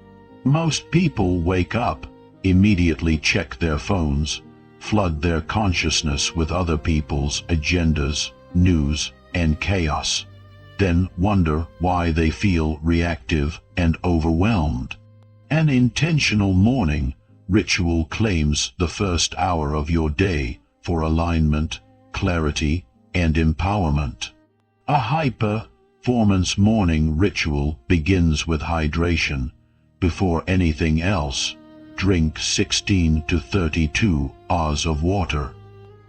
A: Most people wake up, immediately check their phones, flood their consciousness with other people's agendas, news, and chaos, then wonder why they feel reactive and overwhelmed. An intentional morning ritual claims the first hour of your day for alignment, clarity, and empowerment. A high-performance morning ritual begins with hydration. Before anything else, drink 16 to 32 hours of water.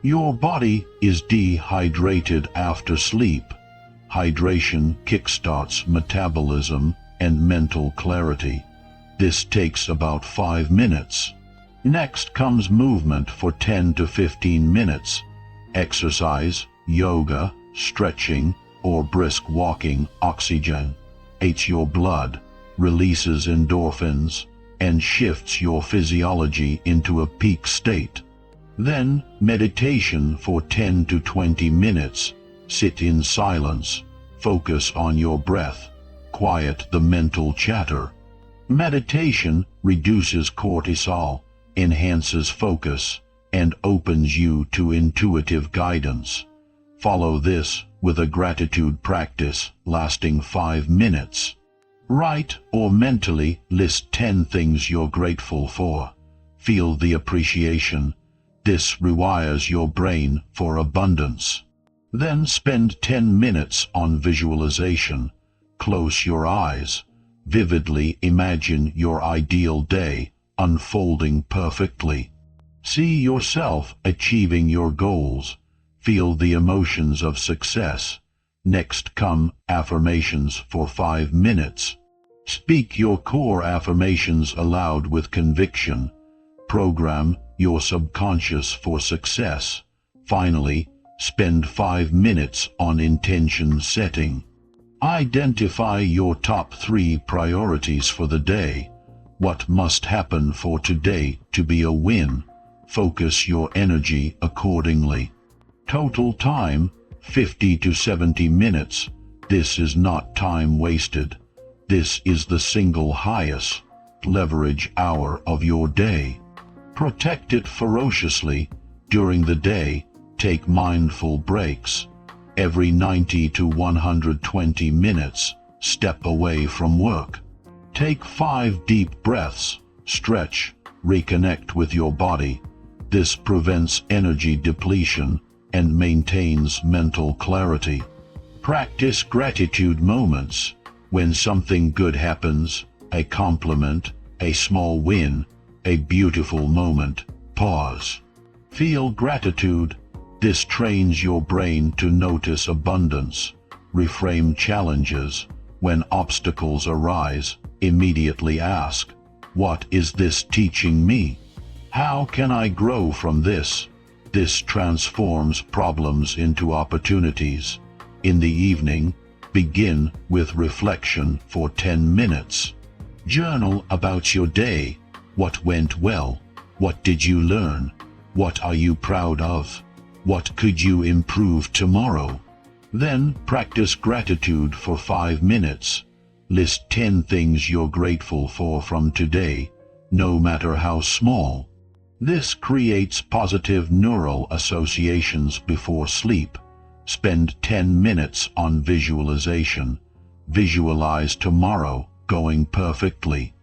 A: Your body is dehydrated after sleep. Hydration kickstarts metabolism and mental clarity. This takes about 5 minutes. Next comes movement for 10 to 15 minutes. Exercise, yoga, stretching, or brisk walking oxygenates your blood, releases endorphins, and shifts your physiology into a peak state. Then, meditation for 10 to 20 minutes. Sit in silence, focus on your breath, quiet the mental chatter. Meditation reduces cortisol, enhances focus, and opens you to intuitive guidance. Follow this with a gratitude practice lasting 5 minutes. Write or mentally list 10 things you're grateful for. Feel the appreciation. This rewires your brain for abundance. Then spend 10 minutes on visualization. Close your eyes. Vividly imagine your ideal day unfolding perfectly. See yourself achieving your goals. Feel the emotions of success. Next come affirmations for 5 minutes. Speak your core affirmations aloud with conviction. Program your subconscious for success. Finally, spend 5 minutes on intention setting. Identify your top 3 priorities for the day. What must happen for today to be a win? Focus your energy accordingly. Total time, 50 to 70 minutes. This is not time wasted. This is the single highest leverage hour of your day. Protect it ferociously. During the day, take mindful breaks. Every 90 to 120 minutes, step away from work. Take 5 deep breaths, stretch, reconnect with your body. This prevents energy depletion and maintains mental clarity. Practice gratitude moments. When something good happens, a compliment, a small win, a beautiful moment, pause. Feel gratitude. This trains your brain to notice abundance. Reframe challenges. When obstacles arise, immediately ask, what is this teaching me? How can I grow from this? This transforms problems into opportunities. In the evening, begin with reflection for 10 minutes. Journal about your day. What went well? What did you learn? What are you proud of? What could you improve tomorrow? Then practice gratitude for 5 minutes. List 10 things you're grateful for from today, no matter how small. This creates positive neural associations before sleep. Spend 10 minutes on visualization. Visualize tomorrow going perfectly.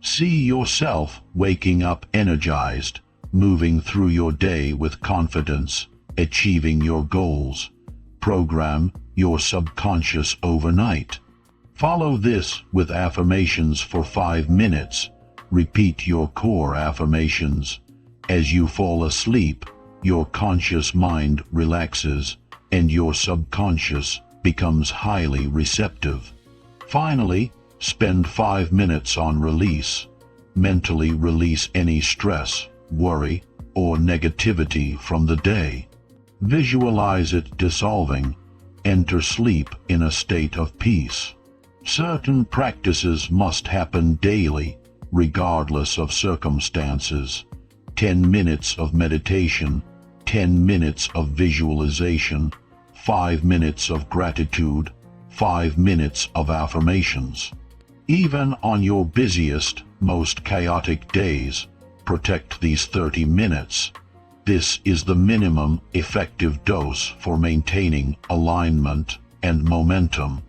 A: See yourself waking up energized, moving through your day with confidence, achieving your goals. reprogram your subconscious overnight. Follow this with affirmations for 5 minutes. Repeat your core affirmations. As you fall asleep, your conscious mind relaxes, and your subconscious becomes highly receptive. Finally, spend 5 minutes on release. Mentally release any stress, worry, or negativity from the day. Visualize it dissolving. Enter sleep in a state of peace. Certain practices must happen daily, regardless of circumstances. 10 minutes of meditation, 10 minutes of visualization, 5 minutes of gratitude, 5 minutes of affirmations. Even on your busiest, most chaotic days, protect these 30 minutes. This is the minimum effective dose for maintaining alignment and momentum.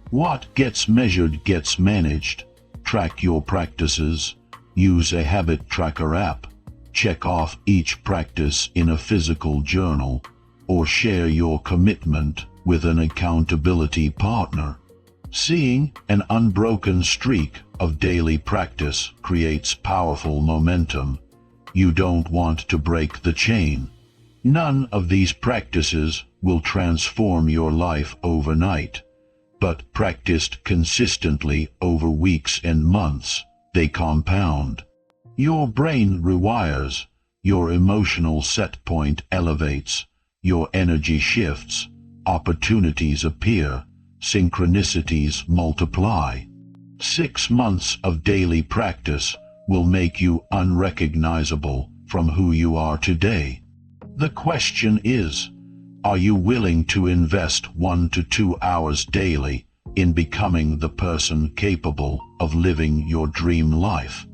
A: What gets measured gets managed. Track your practices. Use a habit tracker app. Check off each practice in a physical journal, or share your commitment with an accountability partner. Seeing an unbroken streak of daily practice creates powerful momentum. You don't want to break the chain. None of these practices will transform your life overnight, but practiced consistently over weeks and months, they compound. Your brain rewires, your emotional set point elevates, your energy shifts, opportunities appear, synchronicities multiply. 6 months of daily practice will make you unrecognizable from who you are today. The question is, are you willing to invest 1 to 2 hours daily in becoming the person capable of living your dream life?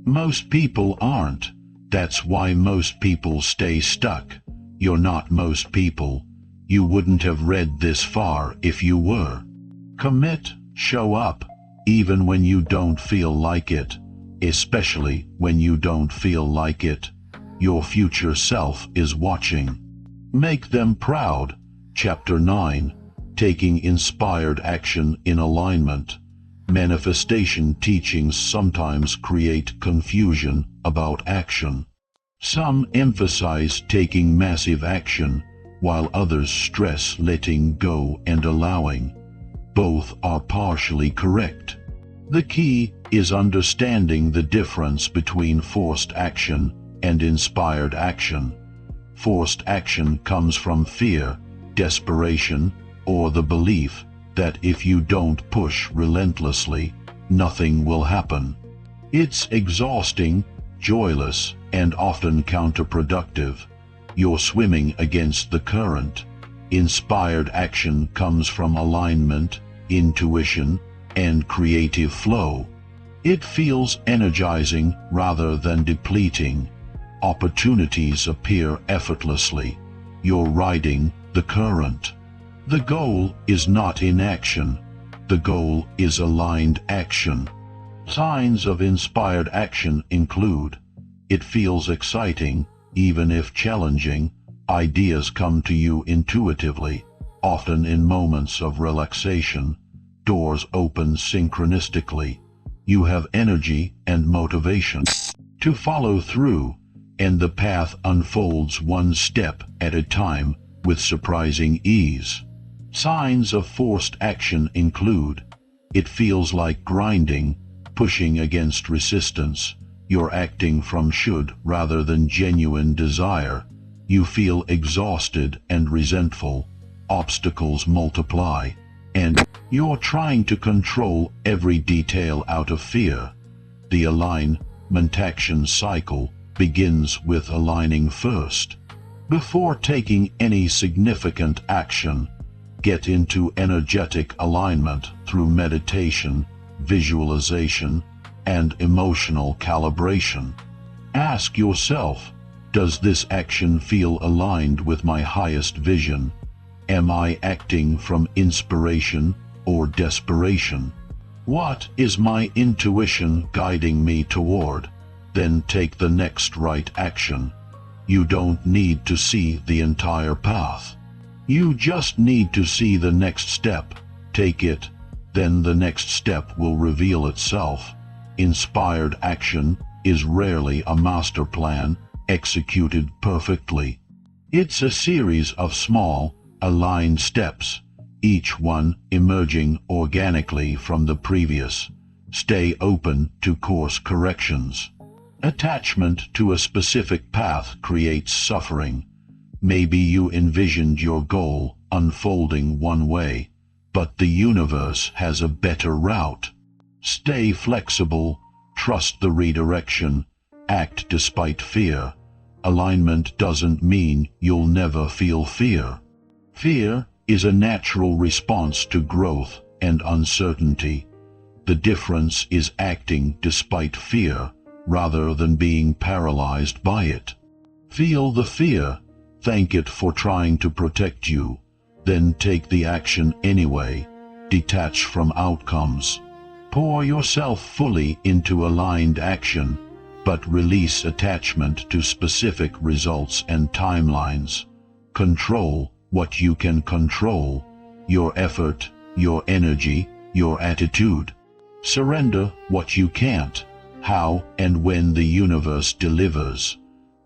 A: Most people aren't. That's why most people stay stuck. You're not most people. You wouldn't have read this far if you were. Commit, show up, even when you don't feel like it, especially when you don't feel like it. Your future self is watching. Make them proud. Chapter 9. Taking inspired action in alignment. Manifestation teachings sometimes create confusion about action. Some emphasize taking massive action, while others stress letting go and allowing. Both are partially correct. The key is understanding the difference between forced action and inspired action. Forced action comes from fear, desperation, or the belief that if you don't push relentlessly, nothing will happen. It's exhausting, joyless, and often counterproductive. You're swimming against the current. Inspired action comes from alignment, intuition, and creative flow. It feels energizing rather than depleting. Opportunities appear effortlessly. You're riding the current. The goal is not inaction. The goal is aligned action. Signs of inspired action include: it feels exciting, even if challenging. Ideas come to you intuitively, often in moments of relaxation. Doors open synchronistically. You have energy and motivation to follow through, and the path unfolds one step at a time with surprising ease. Signs of forced action include: it feels like grinding, pushing against resistance. You're acting from should rather than genuine desire. You feel exhausted and resentful. Obstacles multiply, and you're trying to control every detail out of fear. The alignment action cycle begins with aligning first. Before taking any significant action, get into energetic alignment through meditation, visualization, and emotional calibration. Ask yourself, does this action feel aligned with my highest vision? Am I acting from inspiration or desperation? What is my intuition guiding me toward? Then take the next right action. You don't need to see the entire path. You just need to see the next step, take it, then the next step will reveal itself. Inspired action is rarely a master plan executed perfectly. It's a series of small, aligned steps, each one emerging organically from the previous. Stay open to course corrections. Attachment to a specific path creates suffering. Maybe you envisioned your goal unfolding one way, but the universe has a better route. Stay flexible, trust the redirection, act despite fear. Alignment doesn't mean you'll never feel fear. Fear is a natural response to growth and uncertainty. The difference is acting despite fear rather than being paralyzed by it. Feel the fear, thank it for trying to protect you, then take the action anyway. Detach from outcomes. Pour yourself fully into aligned action, but release attachment to specific results and timelines. Control what you can control: your effort, your energy, your attitude. Surrender what you can't: how and when the universe delivers.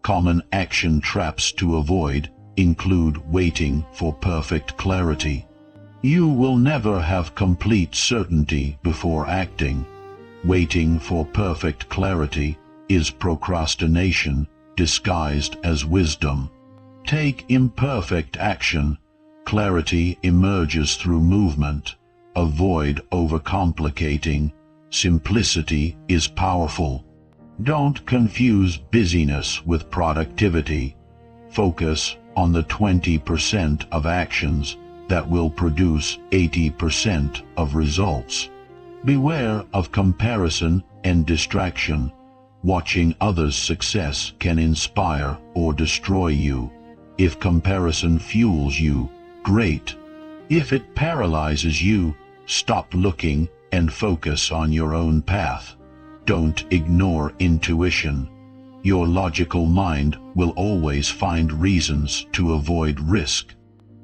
A: Common action traps to avoid include waiting for perfect clarity. You will never have complete certainty before acting. Waiting for perfect clarity is procrastination disguised as wisdom. Take imperfect action. Clarity emerges through movement. Avoid overcomplicating. Simplicity is powerful. Don't confuse busyness with productivity. Focus on the 20% of actions that will produce 80% of results. Beware of comparison and distraction. Watching others' success can inspire or destroy you. If comparison fuels you, great. If it paralyzes you, stop looking and focus on your own path. Don't ignore intuition. Your logical mind will always find reasons to avoid risk.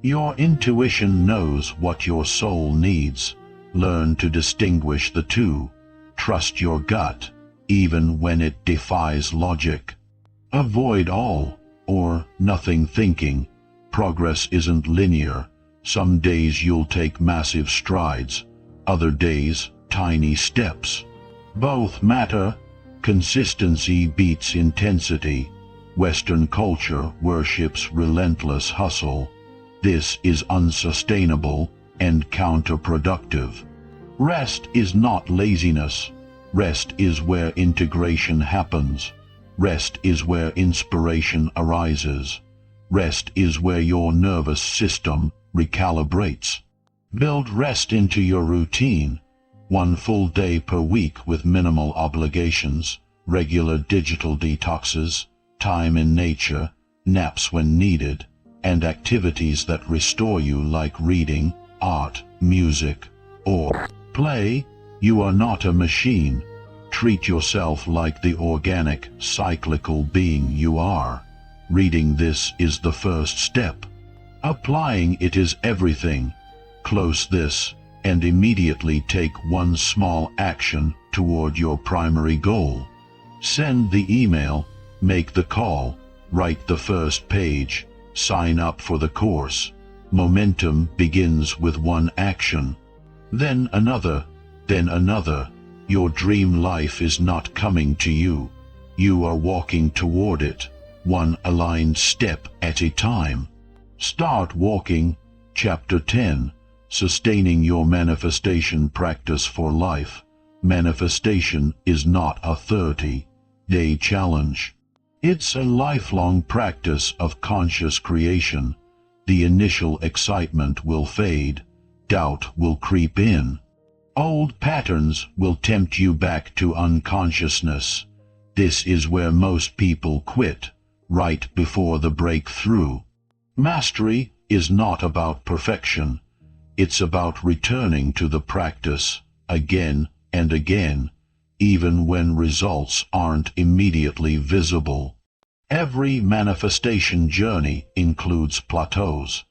A: Your intuition knows what your soul needs. Learn to distinguish the two. Trust your gut, even when it defies logic. Avoid all or nothing thinking. Progress isn't linear. Some days you'll take massive strides, other days tiny steps. Both matter. Consistency beats intensity. Western culture worships relentless hustle. This is unsustainable and counterproductive. Rest is not laziness. Rest is where integration happens. Rest is where inspiration arises. Rest is where your nervous system recalibrates. Build rest into your routine. 1 full day per week with minimal obligations, regular digital detoxes, time in nature, naps when needed, and activities that restore you like reading, art, music, or play. You are not a machine. Treat yourself like the organic, cyclical being you are. Reading this is the first step. Applying it is everything. Close this and immediately take one small action toward your primary goal. Send the email, make the call, write the first page, sign up for the course. Momentum begins with one action, then another, then another. Your dream life is not coming to you. You are walking toward it, one aligned step at a time. Start walking. Chapter 10. Sustaining your manifestation practice for life. Manifestation is not a 30-day challenge. It's a lifelong practice of conscious creation. The initial excitement will fade. Doubt will creep in. Old patterns will tempt you back to unconsciousness. This is where most people quit, right before the breakthrough. Mastery is not about perfection. It's about returning to the practice again and again, even when results aren't immediately visible. Every manifestation journey includes plateaus.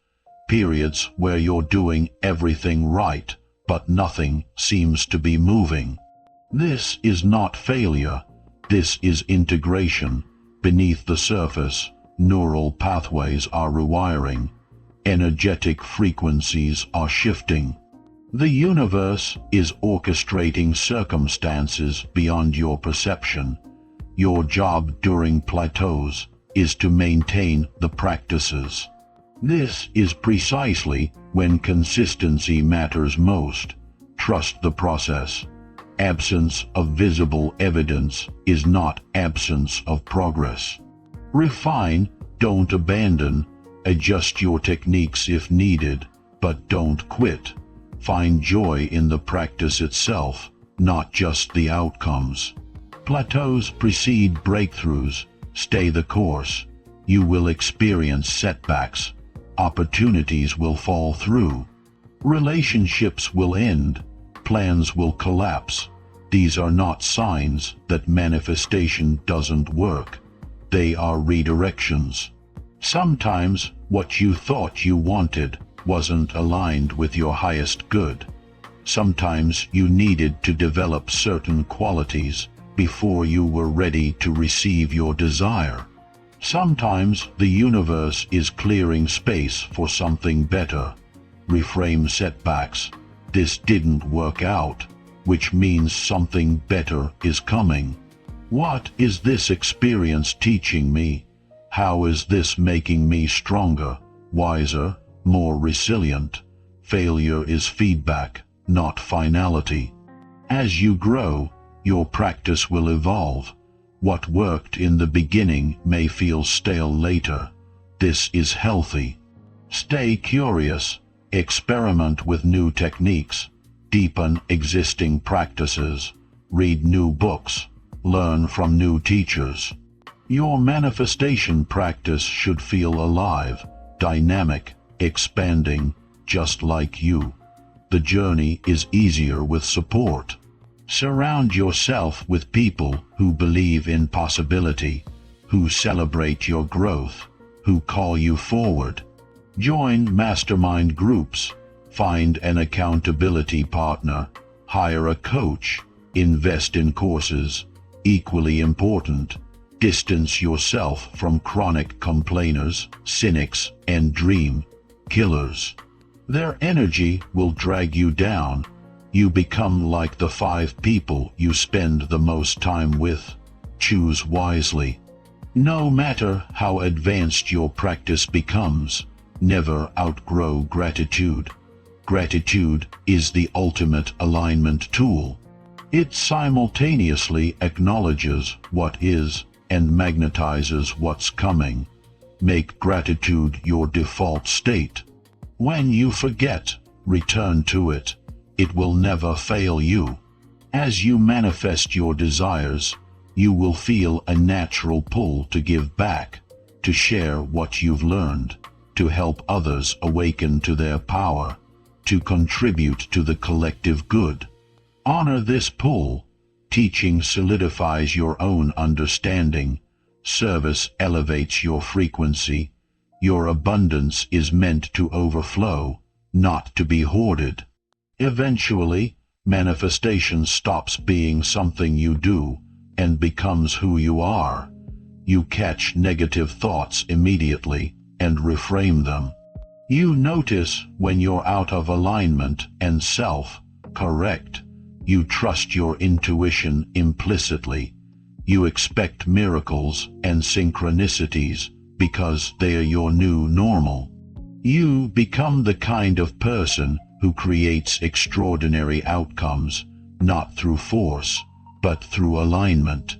A: periods where you're doing everything right, but nothing seems to be moving. This is not failure. This is integration. Beneath the surface, neural pathways are rewiring. Energetic frequencies are shifting. The universe is orchestrating circumstances beyond your perception. Your job during plateaus is to maintain the practices. This is precisely when consistency matters most. Trust the process. Absence of visible evidence is not absence of progress. Refine, don't abandon. Adjust your techniques if needed, but don't quit. Find joy in the practice itself, not just the outcomes. Plateaus precede breakthroughs. Stay the course. You will experience setbacks. Opportunities will fall through. Relationships will end. Plans will collapse. These are not signs that manifestation doesn't work. They are redirections. Sometimes what you thought you wanted wasn't aligned with your highest good. Sometimes you needed to develop certain qualities before you were ready to receive your desire. Sometimes the universe is clearing space for something better. Reframe setbacks. This didn't work out, which means something better is coming. What is this experience teaching me? How is this making me stronger, wiser, more resilient? Failure is feedback, not finality. As you grow, your practice will evolve. What worked in the beginning may feel stale later. This is healthy. Stay curious. Experiment with new techniques. Deepen existing practices. Read new books. Learn from new teachers. Your manifestation practice should feel alive, dynamic, expanding, just like you. The journey is easier with support. Surround yourself with people who believe in possibility, who celebrate your growth, who call you forward. Join mastermind groups. Find an accountability partner. Hire a coach. Invest in courses. Equally important, distance yourself from chronic complainers, cynics, and dream killers. Their energy will drag you down. You become like the 5 people you spend the most time with. Choose wisely. No matter how advanced your practice becomes, never outgrow gratitude. Gratitude is the ultimate alignment tool. It simultaneously acknowledges what is and magnetizes what's coming. Make gratitude your default state. When you forget, return to it. It will never fail you. As you manifest your desires, you will feel a natural pull to give back, to share what you've learned, to help others awaken to their power, to contribute to the collective good. Honor this pull. Teaching solidifies your own understanding. Service elevates your frequency. Your abundance is meant to overflow, not to be hoarded. Eventually, manifestation stops being something you do and becomes who you are. You catch negative thoughts immediately and reframe them. You notice when you're out of alignment and self-correct. You trust your intuition implicitly. You expect miracles and synchronicities because they are your new normal. You become the kind of person who creates extraordinary outcomes, not through force, but through alignment.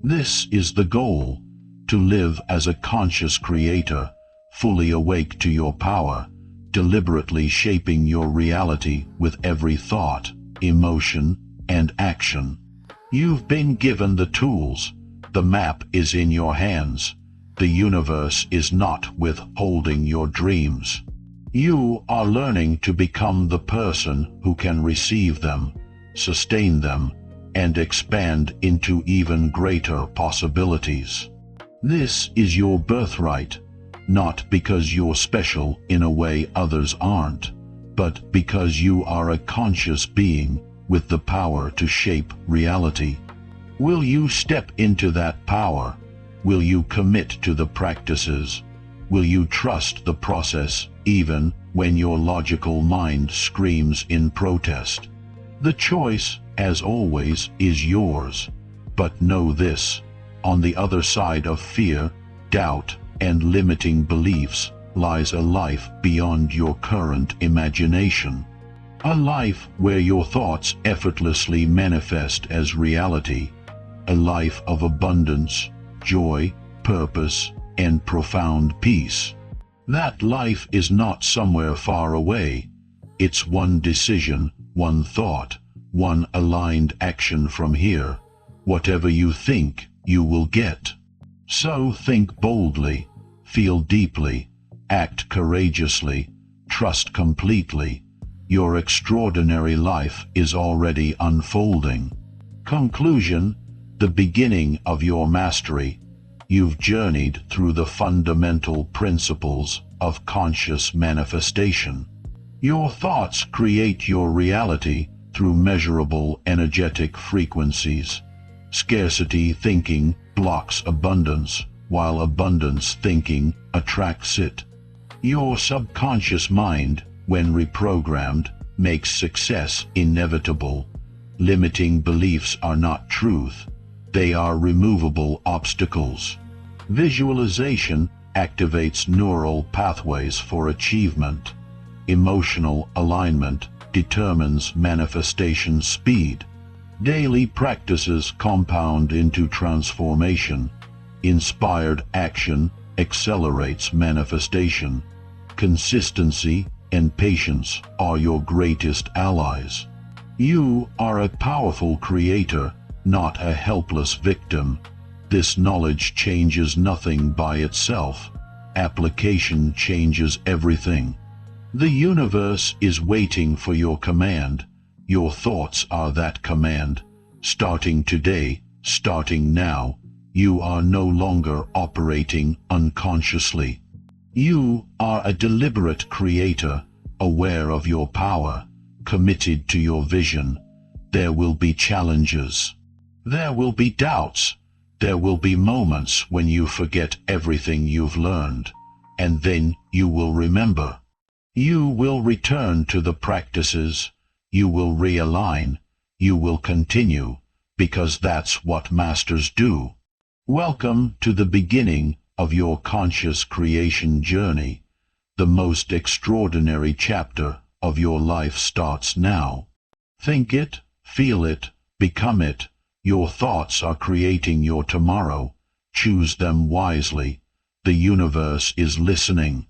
A: This is the goal, to live as a conscious creator, fully awake to your power, deliberately shaping your reality with every thought, emotion, and action. You've been given the tools. The map is in your hands. The universe is not withholding your dreams. You are learning to become the person who can receive them, sustain them, and expand into even greater possibilities. This is your birthright. not because you're special in a way others aren't, but because you are a conscious being with the power to shape reality. Will you step into that power? Will you commit to the practices? Will you trust the process even when your logical mind screams in protest? The choice, as always, is yours. But know this: on the other side of fear, doubt, and limiting beliefs lies a life beyond your current imagination. A life where your thoughts effortlessly manifest as reality. A life of abundance, joy, purpose, and profound peace. That life is not somewhere far away. It's one decision, one thought, one aligned action from here. Whatever you think, you will get. So think boldly, feel deeply, act courageously, trust completely. Your extraordinary life is already unfolding. Conclusion: the beginning of your mastery. You've journeyed through the fundamental principles of conscious manifestation. Your thoughts create your reality through measurable energetic frequencies. Scarcity thinking blocks abundance, while abundance thinking attracts it. Your subconscious mind, when reprogrammed, makes success inevitable. Limiting beliefs are not truth. They are removable obstacles. Visualization activates neural pathways for achievement. Emotional alignment determines manifestation speed. Daily practices compound into transformation. Inspired action accelerates manifestation. Consistency and patience are your greatest allies. You are a powerful creator, not a helpless victim. This knowledge changes nothing by itself. Application changes everything. The universe is waiting for your command. Your thoughts are that command. Starting today, starting now, you are no longer operating unconsciously. You are a deliberate creator, aware of your power, committed to your vision. There will be challenges. There will be doubts. There will be moments when you forget everything you've learned, and then you will remember. You will return to the practices. You will realign. You will continue, because that's what masters do. Welcome to the beginning of your conscious creation journey. The most extraordinary chapter of your life starts now. Think it, feel it, become it. Your thoughts are creating your tomorrow. Choose them wisely. The universe is listening.